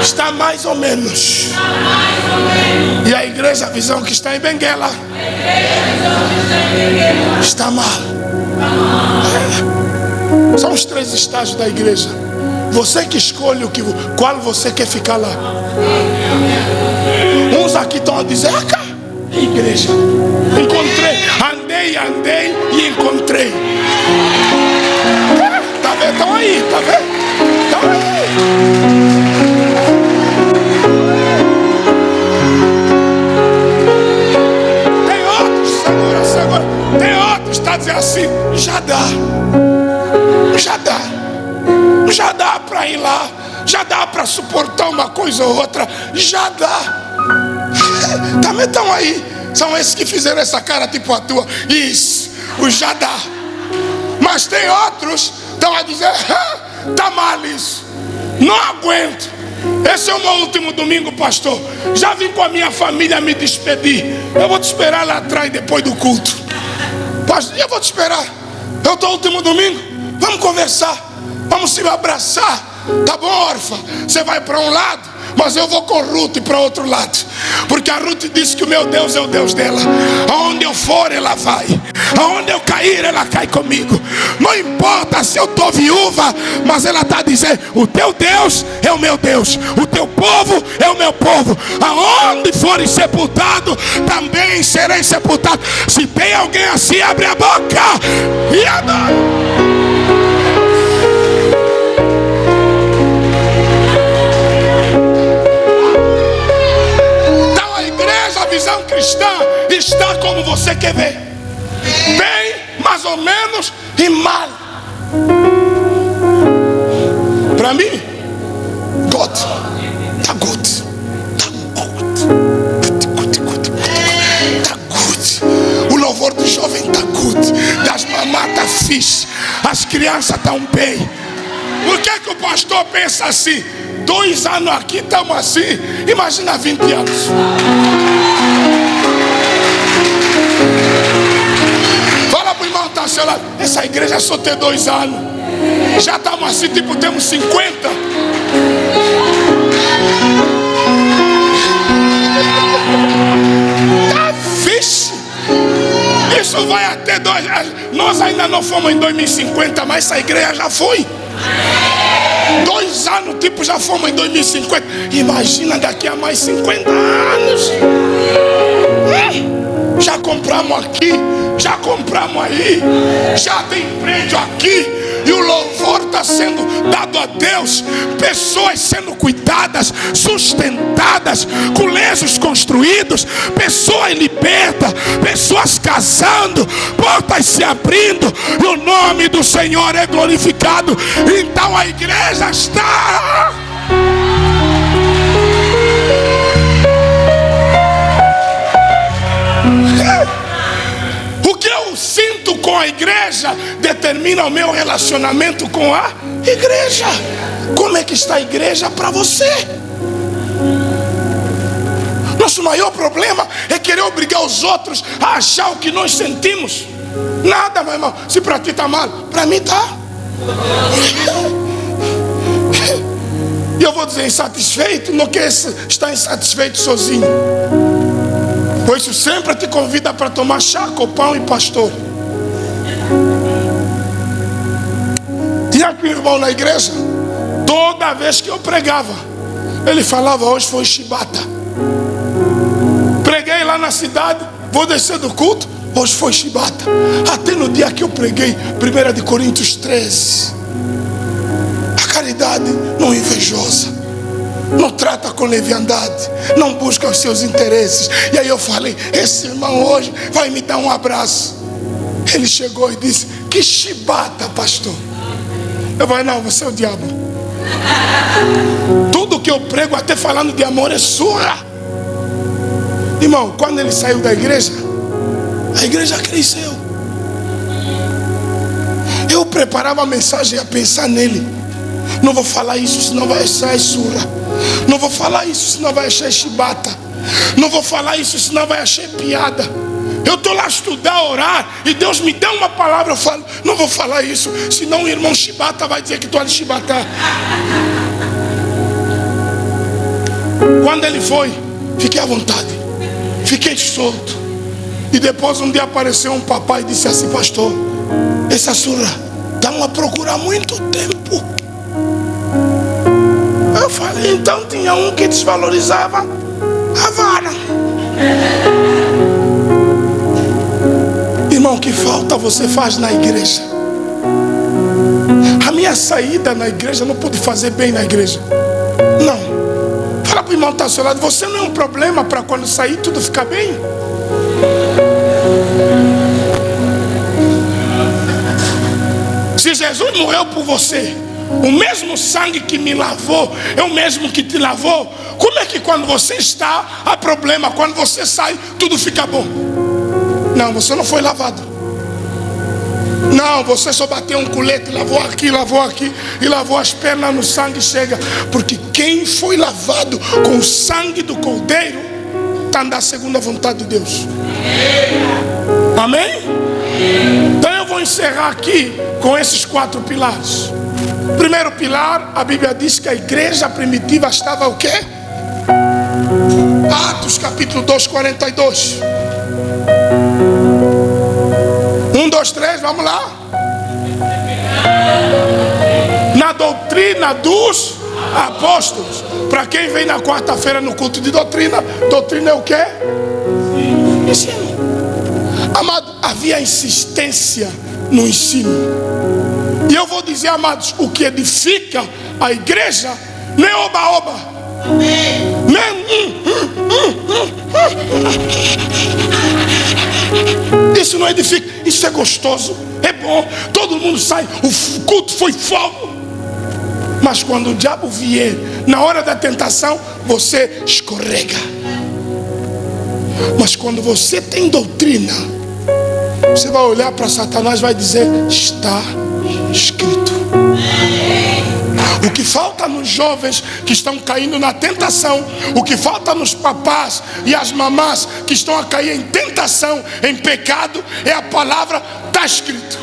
está mais ou menos. E a igreja, a visão que está em Benguela está mal. São os 3 estágios da igreja. Você que escolhe qual você quer ficar lá. Uns aqui estão a dizer, cá, igreja, encontrei, andei e encontrei. Tá vendo? Estão aí, tá vendo? Estão aí. Tem outros, segura. Tem outros que estão dizendo assim, já dá para ir lá, já dá para suportar uma coisa ou outra, já dá. Também estão aí, são esses que fizeram essa cara tipo a tua. Isso, o já dá. Mas tem outros que estão a dizer, tá mal isso, não aguento. Esse é o meu último domingo, pastor. Já vim com a minha família me despedir. Eu vou te esperar lá atrás depois do culto. Pastor, eu vou te esperar. Eu estou último domingo, vamos conversar. Vamos se abraçar. Tá bom, órfã? Você vai para um lado, mas eu vou com Ruth para outro lado. Porque a Ruth disse que o meu Deus é o Deus dela. Aonde eu for, ela vai. Aonde eu cair, ela cai comigo. Não importa se eu estou viúva, mas ela está dizendo, o teu Deus é o meu Deus, o teu povo é o meu povo. Aonde forem sepultados, também serei sepultado. Se tem alguém assim, abre a boca e adora. Visão cristã está como você quer ver, bem, mais ou menos e mal. Para mim, God, tá good, tá good. O louvor do jovem tá good, das mamás tá fixe, as crianças estão bem. Por que o pastor pensa assim? 2 anos aqui estamos assim, imagina 20 anos. Fala pro irmão que está ao seu lado, essa igreja só tem 2 anos. Já estamos assim, tipo, temos 50. Tá fixe. Isso vai até dois. Nós ainda não fomos em 2050, mas essa igreja já foi. 2 anos, tipo, já fomos em 2050. Imagina daqui a mais 50 anos. Já compramos aqui, já compramos aí, já tem prédio aqui. E o louvor está sendo dado a Deus. Pessoas sendo cuidadas, sustentadas, colégios construídos, pessoas libertas, pessoas casando, portas se abrindo, e o nome do Senhor é glorificado. Então a igreja está... O que eu sinto com a igreja determina o meu relacionamento com a igreja. Como é que está a igreja para você? Nosso maior problema é querer obrigar os outros a achar o que nós sentimos. Nada, meu irmão. Se para ti está mal, para mim está. E eu vou dizer insatisfeito, não quer estar insatisfeito sozinho. Por isso sempre te convida para tomar chá, copão e pastor. Tinha aqui um irmão na igreja. Toda vez que eu pregava, ele falava: hoje foi chibata. Preguei lá na cidade, vou descer do culto, hoje foi chibata. Até no dia que eu preguei 1 Coríntios 13. A caridade não é invejosa, não trata com leviandade, não busca os seus interesses. E aí eu falei: esse irmão hoje vai me dar um abraço. Ele chegou e disse: que chibata, pastor. Eu falei: não, você é o diabo. Tudo que eu prego, até falando de amor, é surra. Irmão, quando ele saiu da igreja, a igreja cresceu. Eu preparava a mensagem a pensar nele. Não vou falar isso, senão vai achar surra. Não vou falar isso, senão vai achar chibata. Não vou falar isso, senão vai achar piada. Eu estou lá a estudar, a orar, e Deus me deu uma palavra. Eu falo: não vou falar isso, senão o irmão chibata vai dizer que estou a chibatar. Quando ele foi, fiquei à vontade, fiquei solto. E depois um dia apareceu um papai e disse assim: pastor, essa surra estão a procurar há muito tempo. Eu falei: então tinha um que desvalorizava a vara. Irmão, que falta você faz na igreja? A minha saída na igreja não pude fazer bem na igreja. Não. Fala para o irmão que está ao seu lado: você não é um problema para quando sair tudo ficar bem? Se Jesus morreu por você, o mesmo sangue que me lavou é o mesmo que te lavou. Como é que quando você está, há problema? Quando você sai, tudo fica bom? Não, você não foi lavado. Não, você só bateu um colete, lavou aqui e lavou as pernas no sangue. Chega, porque quem foi lavado com o sangue do Cordeiro está andando segundo a vontade de Deus. Amém? Então eu vou encerrar aqui com esses 4 pilares. Primeiro pilar, a Bíblia diz que a igreja primitiva estava o quê? Atos capítulo 2, 42. 1, 2, 3, vamos lá. Na doutrina dos apóstolos. Para quem vem na quarta-feira no culto de doutrina, doutrina é o quê? Ensino. Amado, havia insistência no ensino. E eu vou dizer, amados, o que edifica a igreja não é oba-oba. Isso não edifica. Isso é gostoso, é bom, todo mundo sai, o culto foi fogo. Mas quando o diabo vier, na hora da tentação, você escorrega. Mas quando você tem doutrina, você vai olhar para Satanás e vai dizer: está escrito. O que falta nos jovens que estão caindo na tentação, o que falta nos papás e as mamás que estão a cair em tentação, em pecado, é a palavra: está escrito.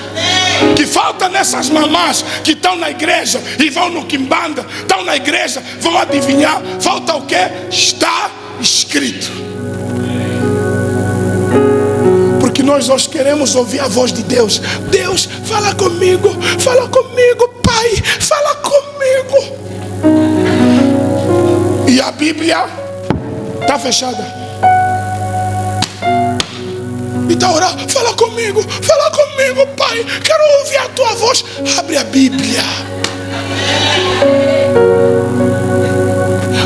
Que falta nessas mamás que estão na igreja e vão no quimbanda, estão na igreja, vão adivinhar. Falta o quê? Está escrito. Porque nós hoje queremos ouvir a voz de Deus. Deus, fala comigo, Pai, fala comigo. E a Bíblia está fechada. E está orando, fala comigo, Pai, quero ouvir a tua voz. Abre a Bíblia.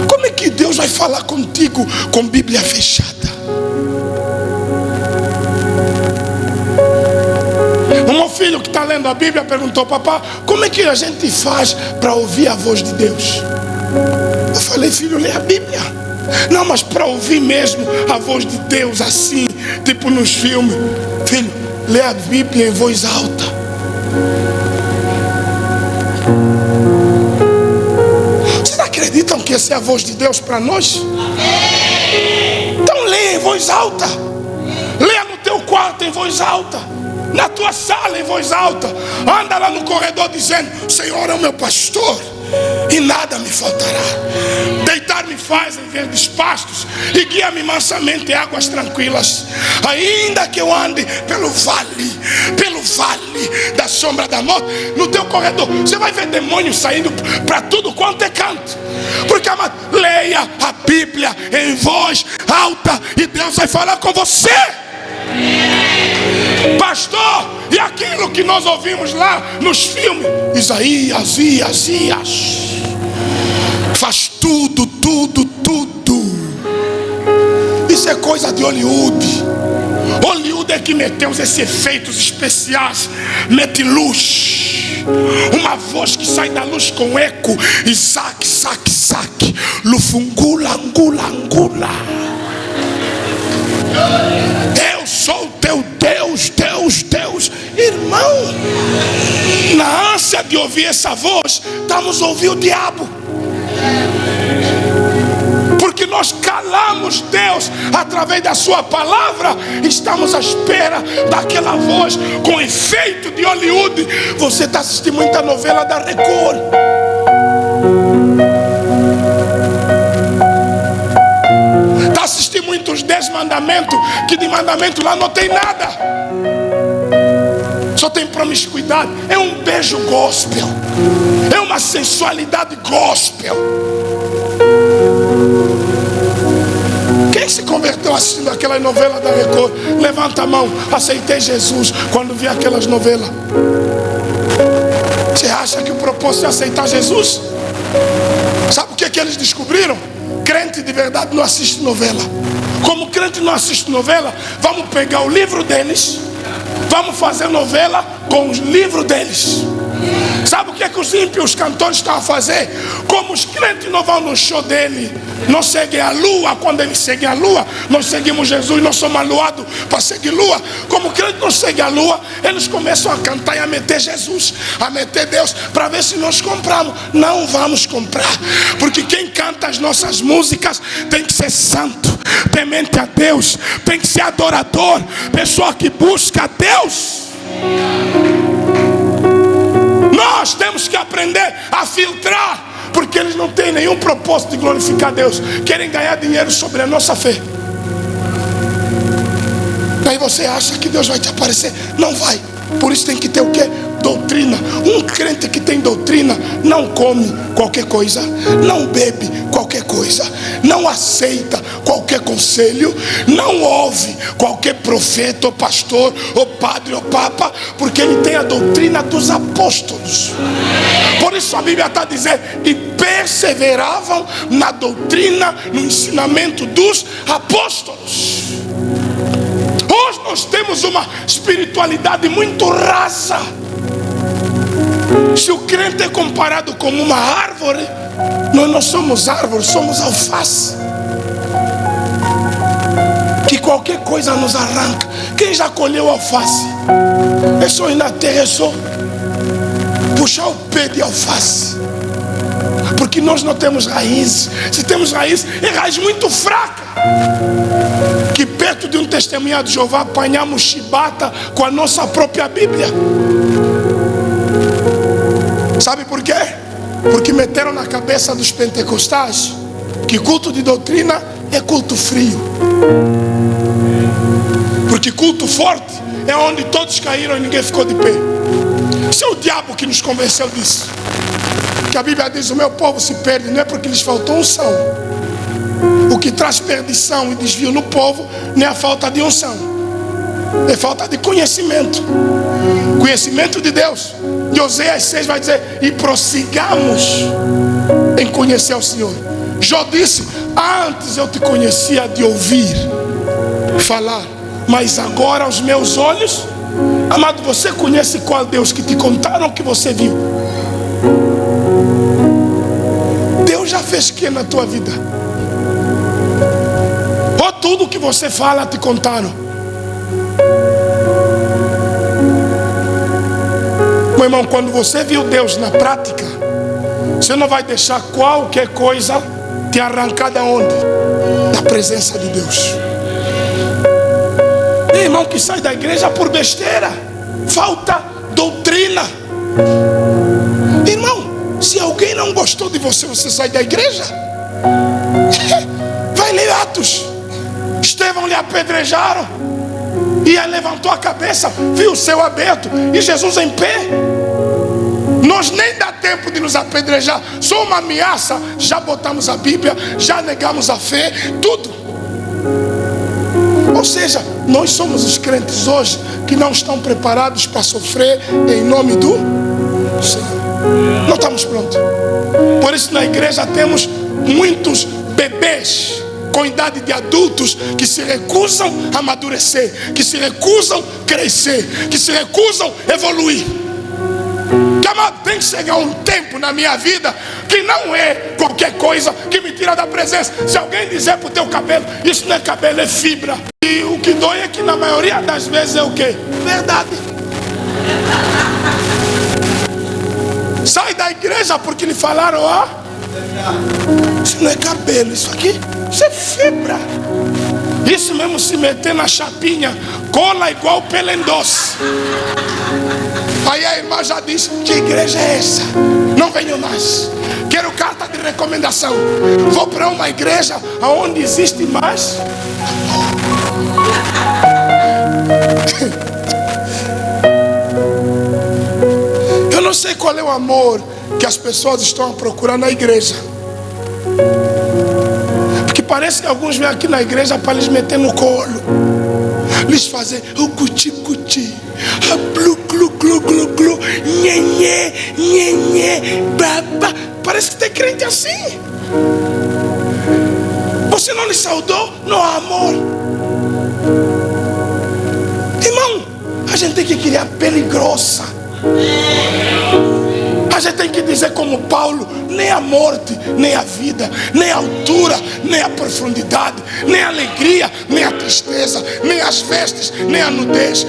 Como é que Deus vai falar contigo com Bíblia fechada? O meu filho que está lendo a Bíblia perguntou: papá, como é que a gente faz para ouvir a voz de Deus? Eu falei: filho, lê a Bíblia. Não, mas para ouvir mesmo a voz de Deus assim, tipo nos filmes. Filho, lê a Bíblia em voz alta. Vocês acreditam que essa é a voz de Deus para nós? Então lê em voz alta. Leia no teu quarto em voz alta, na tua sala em voz alta. Anda lá no corredor dizendo: o Senhor é o meu pastor e nada me faltará. Deitar-me faz em verdes pastos e guia-me mansamente em águas tranquilas. Ainda que eu ande pelo vale da sombra da morte, no teu corredor você vai ver demônios saindo para tudo quanto é canto. Porque, amado, leia a Bíblia em voz alta e Deus vai falar com você. Pastor, e aquilo que nós ouvimos lá nos filmes, Isaías, faz tudo. Isso é coisa de Hollywood. Hollywood é que meteu esses efeitos especiais, mete luz, uma voz que sai da luz com eco, Isaac, lufungula, angula. Eu sou teu Deus. Irmão, na ânsia de ouvir essa voz, estamos ouvindo o diabo. Porque nós calamos Deus através da sua palavra. Estamos à espera daquela voz com efeito de Hollywood. Você está assistindo muita novela da Record. Está assistindo muitos 10 mandamentos, que de mandamento lá não tem nada. Só tem promiscuidade. É um beijo gospel, é uma sensualidade gospel. Quem se converteu assistindo aquela novela da Record? Levanta a mão. Aceitei Jesus quando vi aquelas novelas. Você acha que o propósito é aceitar Jesus? Sabe o que eles descobriram? Crente de verdade não assiste novela. Como crente não assiste novela, vamos pegar o livro deles, vamos fazer novela com os livros deles. Sabe o que os ímpios, os cantores estão a fazer? Como os crentes não vão no show dele, não seguem a lua. Quando eles seguem a lua, nós seguimos Jesus, nós somos aluados para seguir lua. Como o crente não segue a lua, eles começam a cantar e a meter Jesus, a meter Deus, para ver se nós compramos. Não vamos comprar, porque quem canta as nossas músicas tem que ser santo, temente a Deus, tem que ser adorador, pessoa que busca a Deus. Nós temos que aprender a filtrar, porque eles não têm nenhum propósito de glorificar Deus. Querem ganhar dinheiro sobre a nossa fé. Aí você acha que Deus vai te aparecer? Não vai. Por isso tem que ter o quê? Doutrina. Um crente que tem doutrina não come qualquer coisa, não bebe qualquer coisa, não aceita qualquer conselho, não ouve qualquer profeta ou pastor ou padre ou papa, porque ele tem a doutrina dos apóstolos. Por isso a Bíblia está dizendo: e perseveravam na doutrina, no ensinamento dos apóstolos. Hoje nós temos uma espiritualidade muito rasa. Se o crente é comparado com uma árvore, nós não somos árvores, somos alface, que qualquer coisa nos arranca. Quem já colheu alface? É só ir na terra, é só puxar o pé de alface, porque nós não temos raízes. Se temos raiz, é raiz muito fraca, que perto de um testemunhado de Jeová, apanhamos chibata com a nossa própria Bíblia. Sabe por quê? Porque meteram na cabeça dos pentecostais que culto de doutrina é culto frio. Porque culto forte é onde todos caíram e ninguém ficou de pé. Isso é o diabo que nos convenceu disso. Que a Bíblia diz: o meu povo se perde, não é porque lhes faltou unção. O que traz perdição e desvio no povo não é a falta de unção, é falta de conhecimento. Conhecimento de Deus. E Oséias 6 vai dizer: e prossigamos em conhecer o Senhor. Jó disse: antes eu te conhecia de ouvir falar, mas agora os meus olhos. Amado, você conhece qual Deus que te contaram que você viu? Deus já fez o que na tua vida? Ou tudo que você fala te contaram? Meu irmão, quando você viu Deus na prática, você não vai deixar qualquer coisa te arrancar da onde? Da presença de Deus. Tem irmão que sai da igreja por besteira, falta doutrina. Irmão, se alguém não gostou de você, você sai da igreja? Vai ler Atos. Estevão lhe apedrejaram e ele levantou a cabeça, viu o céu aberto e Jesus em pé. Nós nem dá tempo de nos apedrejar, só uma ameaça, já botamos a Bíblia, já negamos a fé, tudo. Ou seja, nós somos os crentes hoje que não estão preparados para sofrer em nome do Senhor. Não estamos prontos. Por isso na igreja temos muitos bebês com idade de adultos que se recusam a amadurecer, que se recusam a crescer, que se recusam a evoluir. Tem que chegar um tempo na minha vida que não é qualquer coisa que me tira da presença. Se alguém dizer pro teu cabelo: isso não é cabelo, é fibra. E o que dói é que na maioria das vezes é o quê? Verdade. Sai da igreja porque lhe falaram: ó, isso não é cabelo, isso aqui, isso é fibra. Isso mesmo, se meter na chapinha, cola igual pelendoce. Aí a irmã já disse: que igreja é essa? Não venho mais. Quero carta de recomendação. Vou para uma igreja onde existe mais. Eu não sei qual é o amor que as pessoas estão a procurar na igreja. Porque parece que alguns vêm aqui na igreja para lhes meter no colo, lhes fazer o cuti-cuti, a blu glu glu glu glu, nhenhê, nhenhê, babá. Parece que tem crente assim. Você não lhe saudou? Não há amor. Irmão, a gente tem que criar pele grossa. A gente tem que dizer como Paulo: nem a morte, nem a vida, nem a altura, nem a profundidade, nem a alegria, nem a tristeza, nem as vestes, nem a nudez,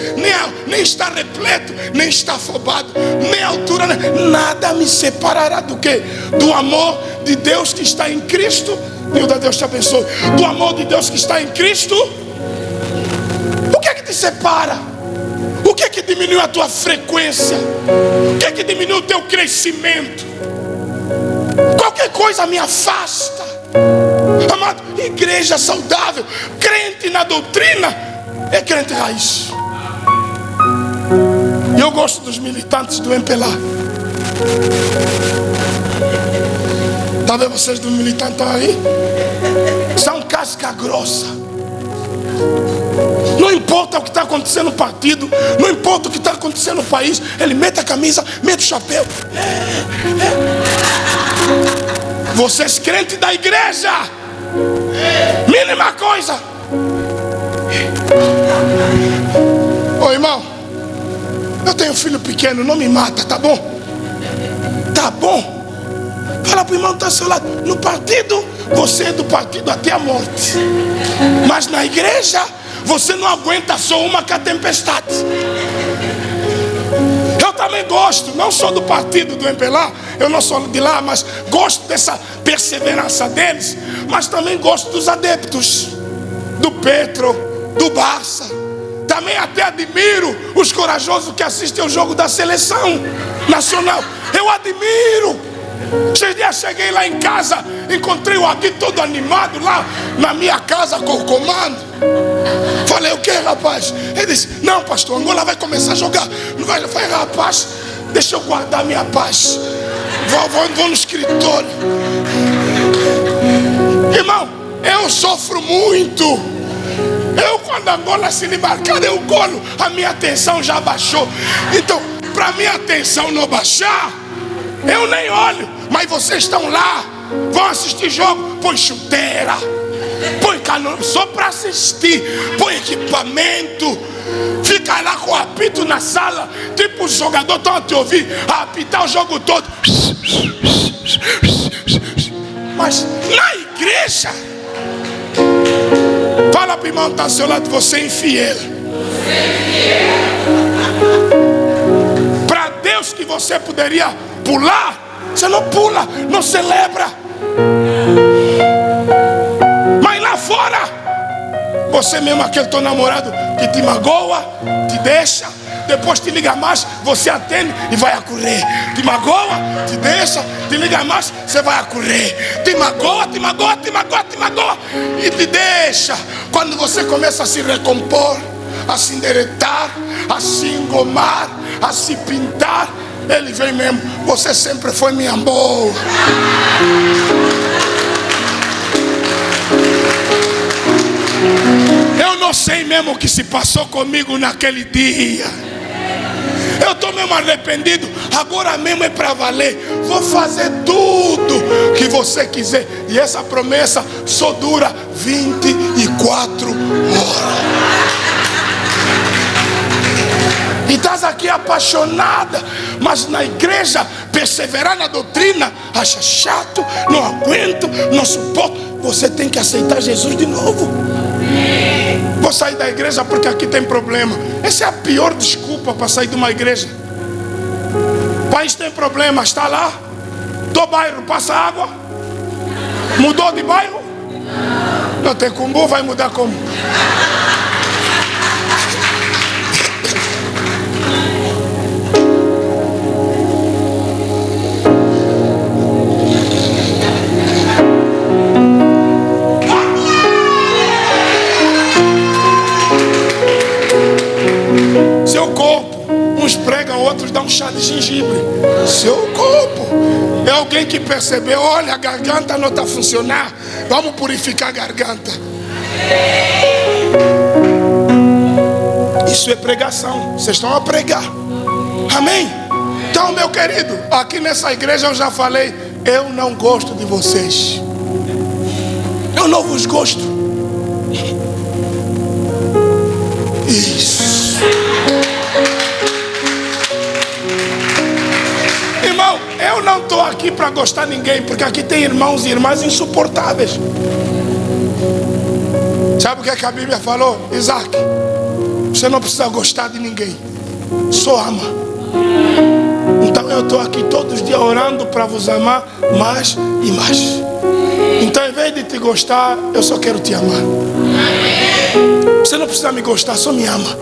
nem estar repleto, nem estar afobado, nem a altura, nada me separará do quê? Do amor de Deus que está em Cristo. Deus, Deus te abençoe. Do amor de Deus que está em Cristo. O que é que te separa? O que é que diminui a tua frequência? O que é que diminui o teu crescimento? Qualquer coisa me afasta. Amado, igreja saudável, crente na doutrina, é crente raiz. E eu gosto dos militantes do MPLA. Tá vendo vocês do militante aí? São casca grossa. Não importa o que está acontecendo no partido, não importa o que está acontecendo no país, ele mete a camisa, mete o chapéu. Vocês crentes da igreja, mínima coisa. Ô irmão, eu tenho um filho pequeno, não me mata, tá bom? Tá bom? Fala pro irmão que está ao seu lado: no partido, você é do partido até a morte, mas na igreja você não aguenta só uma com a tempestade. Eu também gosto, não sou do partido do MPLA, eu não sou de lá, mas gosto dessa perseverança deles. Mas também gosto dos adeptos, do Petro, do Barça. Também até admiro os corajosos que assistem ao jogo da seleção nacional. Eu admiro. Esses dias cheguei lá em casa, encontrei o Agui todo animado lá na minha casa com o comando. Falei, o que, rapaz? Ele disse, não, pastor, Angola vai começar a jogar. Não vai, rapaz, deixa eu guardar minha paz. Vou no escritório. Irmão, eu sofro muito. Eu, quando a Angola se embarcar, eu golo, a minha atenção já baixou. Então, para minha atenção não baixar, eu nem olho. Mas vocês estão lá, vão assistir jogo, põe chuteira, põe cano, só para assistir, põe equipamento, fica lá com o apito na sala, tipo os jogadores estão a te ouvir, a apitar o jogo todo. Mas na igreja, fala para o irmão que está ao seu lado, você é infiel. Para Deus que você poderia pular, você não pula, não celebra. Mas lá fora, você mesmo, aquele teu namorado que te magoa, te deixa, depois te liga mais, você atende e vai a correr. Te magoa, te deixa, te liga mais, você vai a correr. Te magoa e te deixa. Quando você começa a se recompor, a se endireitar, a se engomar, a se pintar, ele vem mesmo, você sempre foi meu amor. Eu não sei mesmo o que se passou comigo naquele dia. Eu estou mesmo arrependido. Agora mesmo é para valer. Vou fazer tudo que você quiser. E essa promessa só dura 24 horas. E estás aqui apaixonada, mas na igreja perseverar na doutrina, acha chato, não aguento, não suporto. Você tem que aceitar Jesus de novo. Vou sair da igreja porque aqui tem problema. Essa é a pior desculpa para sair de uma igreja. O país tem problema, está lá. Do bairro passa água. Mudou de bairro? Não tem como, vai mudar como? Seu corpo, uns pregam, outros dão um chá de gengibre. Seu corpo. É alguém que percebeu, olha, a garganta não está funcionando, vamos purificar a garganta. Isso é pregação. Vocês estão a pregar. Amém? Então, meu querido, aqui nessa igreja eu já falei, eu não gosto de vocês. Eu não vos gosto. Isso. Irmão, eu não estou aqui para gostar de ninguém, porque aqui tem irmãos e irmãs insuportáveis. Sabe o que é que a Bíblia falou? Isaac, você não precisa gostar de ninguém, só ama. Então eu estou aqui todos os dias orando para vos amar mais e mais. Então, em vez de te gostar, eu só quero te amar. Você não precisa me gostar, só me ama.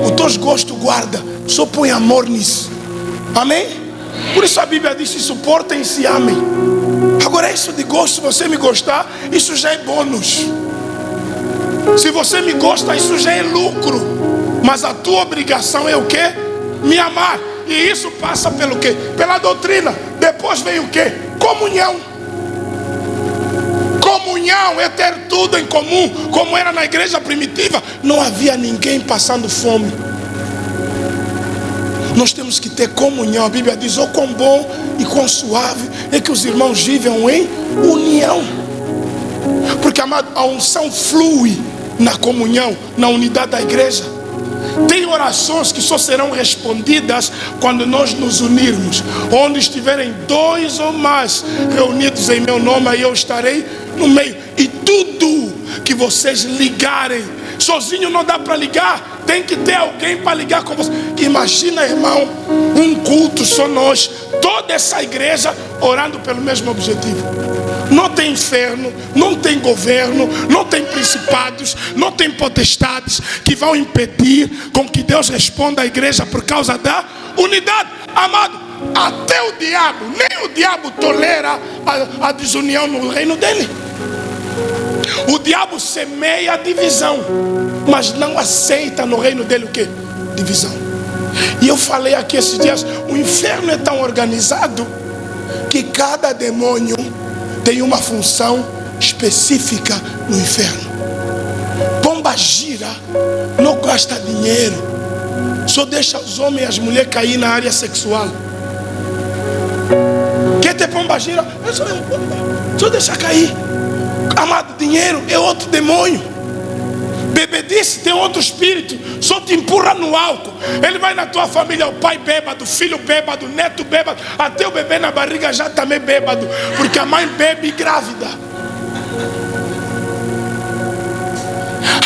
O teu gosto guarda, só põe amor nisso. Amém? Por isso a Bíblia diz: se suportem e se amem. Agora, isso de gosto, se você me gostar, isso já é bônus. Se você me gosta, isso já é lucro. Mas a tua obrigação é o quê? Me amar. E isso passa pelo quê? Pela doutrina. Depois vem o quê? Comunhão. Comunhão é ter tudo em comum. Como era na igreja primitiva, não havia ninguém passando fome. Nós temos que ter comunhão. A Bíblia diz: oh, quão bom e quão suave é que os irmãos vivam em união. Porque, amado, a unção flui na comunhão, na unidade da igreja. Tem orações que só serão respondidas quando nós nos unirmos. Onde estiverem 2 ou mais reunidos em meu nome, aí eu estarei no meio. E tudo que vocês ligarem, sozinho não dá para ligar, tem que ter alguém para ligar com você. Imagina, irmão, um culto só nós, toda essa igreja orando pelo mesmo objetivo. não tem inferno, não tem governo, não tem principados, não tem potestades que vão impedir com que Deus responda à igreja por causa da unidade. Amado, até o diabo, nem o diabo tolera a desunião no reino dele. O diabo semeia a divisão, mas não aceita no reino dele o quê? Divisão. E eu falei aqui esses dias, o inferno é tão organizado que cada demônio tem uma função específica no inferno. Pomba gira não gasta dinheiro, só deixa os homens e as mulheres cair na área sexual. Quer ter pomba gira? Só deixa cair. Amado, dinheiro é outro demônio. Bebedice tem outro espírito, só te empurra no álcool. Ele vai na tua família, o pai bêbado, o filho bêbado, o neto bêbado, até o bebê na barriga já também bêbado, porque a mãe bebe grávida.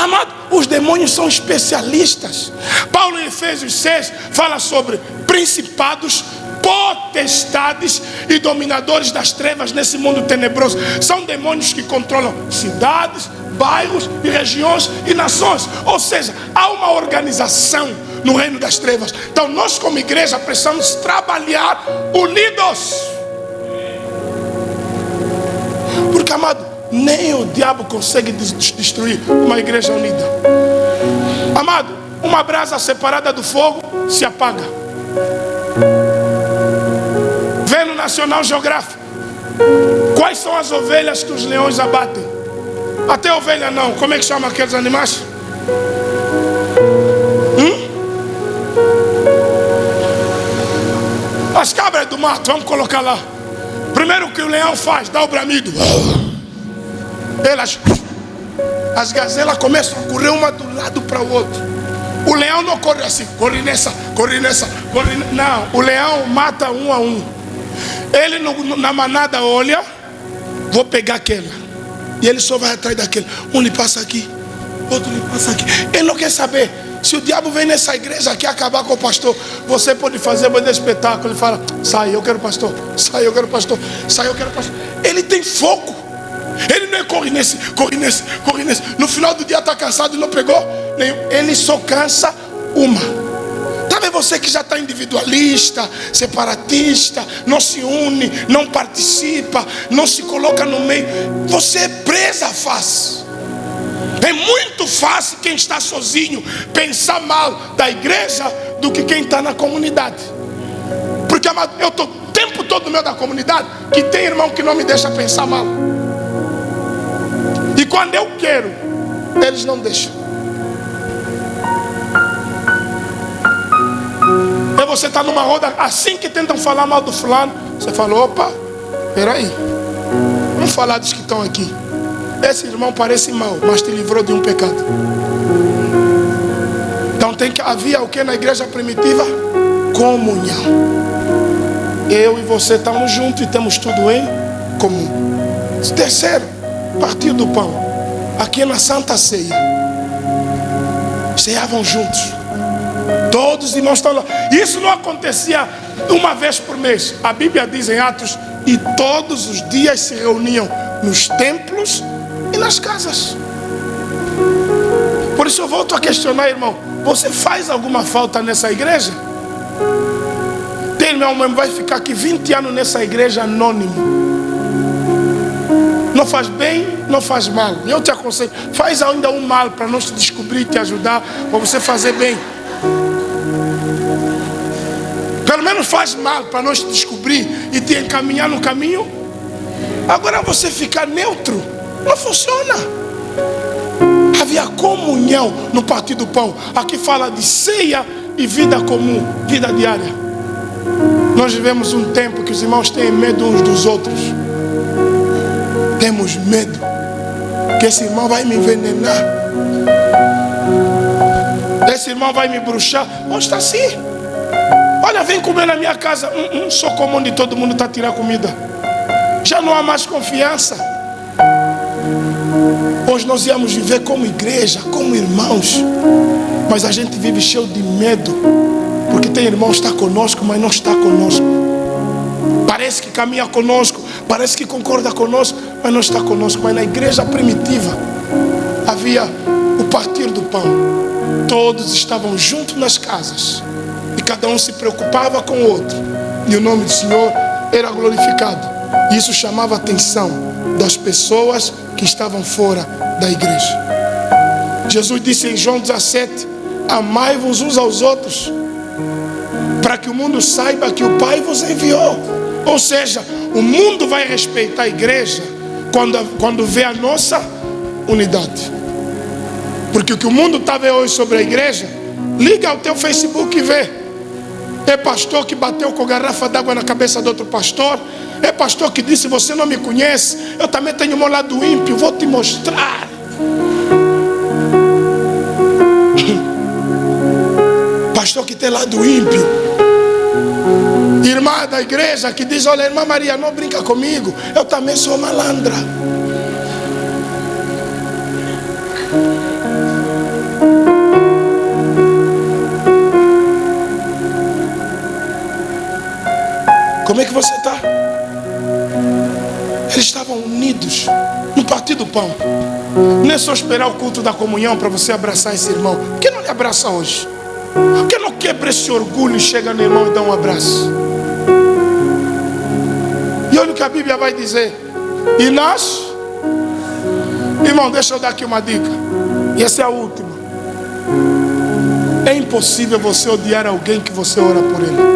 Amado, os demônios são especialistas. Paulo em Efésios 6 fala sobre principados, potestades e dominadores das trevas nesse mundo tenebroso. São demônios que controlam cidades, bairros e regiões e nações. Ou seja, há uma organização no reino das trevas. Então nós como igreja precisamos trabalhar unidos. Porque, amado, nem o diabo consegue destruir uma igreja unida. Amado, uma brasa separada do fogo se apaga. Vê no National Geographic quais são as ovelhas que os leões abatem. Até ovelha não, como é que chama aqueles animais? As cabras do mato, vamos colocar lá. Primeiro que o leão faz, dá o bramido. As gazelas começam a correr uma do lado para o outro. O leão não corre assim, corre nessa, corre nessa, corre. Não, o leão mata um a um. Ele na manada olha, vou pegar aquela. E ele só vai atrás daquele. Um lhe passa aqui, outro lhe passa aqui. Ele não quer saber. Se o diabo vem nessa igreja aqui acabar com o pastor, você pode fazer um espetáculo. Ele fala, sai, eu quero pastor. Sai, eu quero pastor. Sai, eu quero pastor. Ele tem foco. Ele não é corre nesse, corre nesse, corre nesse. No final do dia está cansado e não pegou nenhum. Ele só cansa uma. Talvez você que já está individualista, separatista, não se une, não participa, não se coloca no meio. Você é presa fácil. É muito fácil quem está sozinho pensar mal da igreja do que quem está na comunidade. Porque, amado, eu estou o tempo todo no meio da comunidade que tem irmão que não me deixa pensar mal. E quando eu quero, eles não deixam. E você está numa roda, assim que tentam falar mal do fulano, você fala, opa, peraí, vamos falar dos que estão aqui. Esse irmão parece mal, mas te livrou de um pecado. Então havia o que na igreja primitiva? Comunhão. Eu e você estamos juntos e temos tudo em comum. Terceiro, partir do pão. Aqui na Santa Ceia, ceavam juntos. Todos os irmãos estão lá. Isso não acontecia uma vez por mês. A Bíblia diz em Atos, e todos os dias se reuniam nos templos e nas casas. Por isso eu volto a questionar, irmão, você faz alguma falta nessa igreja? Tem irmão mesmo, vai ficar aqui 20 anos nessa igreja anônimo. Não faz bem, não faz mal. Eu te aconselho, faz ainda um mal para nós te descobrir, te ajudar, para você fazer bem. Pelo menos faz mal para nós te descobrir e te encaminhar no caminho. Agora você ficar neutro não funciona. Havia comunhão no partir do pão. Aqui fala de ceia e vida comum, vida diária. Nós vivemos um tempo que os irmãos têm medo uns dos outros. Temos medo que esse irmão vai me envenenar, esse irmão vai me bruxar. Onde está assim? Olha, vem comer na minha casa. Sou comum de todo mundo está a tirar comida. Já não há mais confiança. Hoje nós íamos viver como igreja, como irmãos, mas a gente vive cheio de medo, porque tem irmão que está conosco, mas não está conosco. Parece que caminha conosco, parece que concorda conosco, mas não está conosco. Mas na igreja primitiva havia o partir do pão. Todos estavam juntos nas casas e cada um se preocupava com o outro, e o nome do Senhor era glorificado. Isso chamava a atenção das pessoas que estavam fora da igreja. Jesus disse em João 17: amai-vos uns aos outros, para que o mundo saiba que o Pai vos enviou. Ou seja, o mundo vai respeitar a igreja quando vê a nossa unidade. Porque o que o mundo está vendo hoje sobre a igreja, liga ao teu Facebook e vê. É pastor que bateu com garrafa d'água na cabeça do outro pastor. É pastor que disse: você não me conhece, eu também tenho um lado ímpio, vou te mostrar. Pastor que tem lado ímpio. Irmã da igreja que diz: olha, irmã Maria, não brinca comigo, eu também sou malandra. Como é que você está? Eles estavam unidos no partir do pão. Não é só esperar o culto da comunhão para você abraçar esse irmão. Por que não lhe abraça hoje? Por que não quebra esse orgulho e chega no irmão e dá um abraço? E olha o que a Bíblia vai dizer. E nós, irmão, deixa eu dar aqui uma dica, e essa é a última. É impossível você odiar alguém que você ora por ele.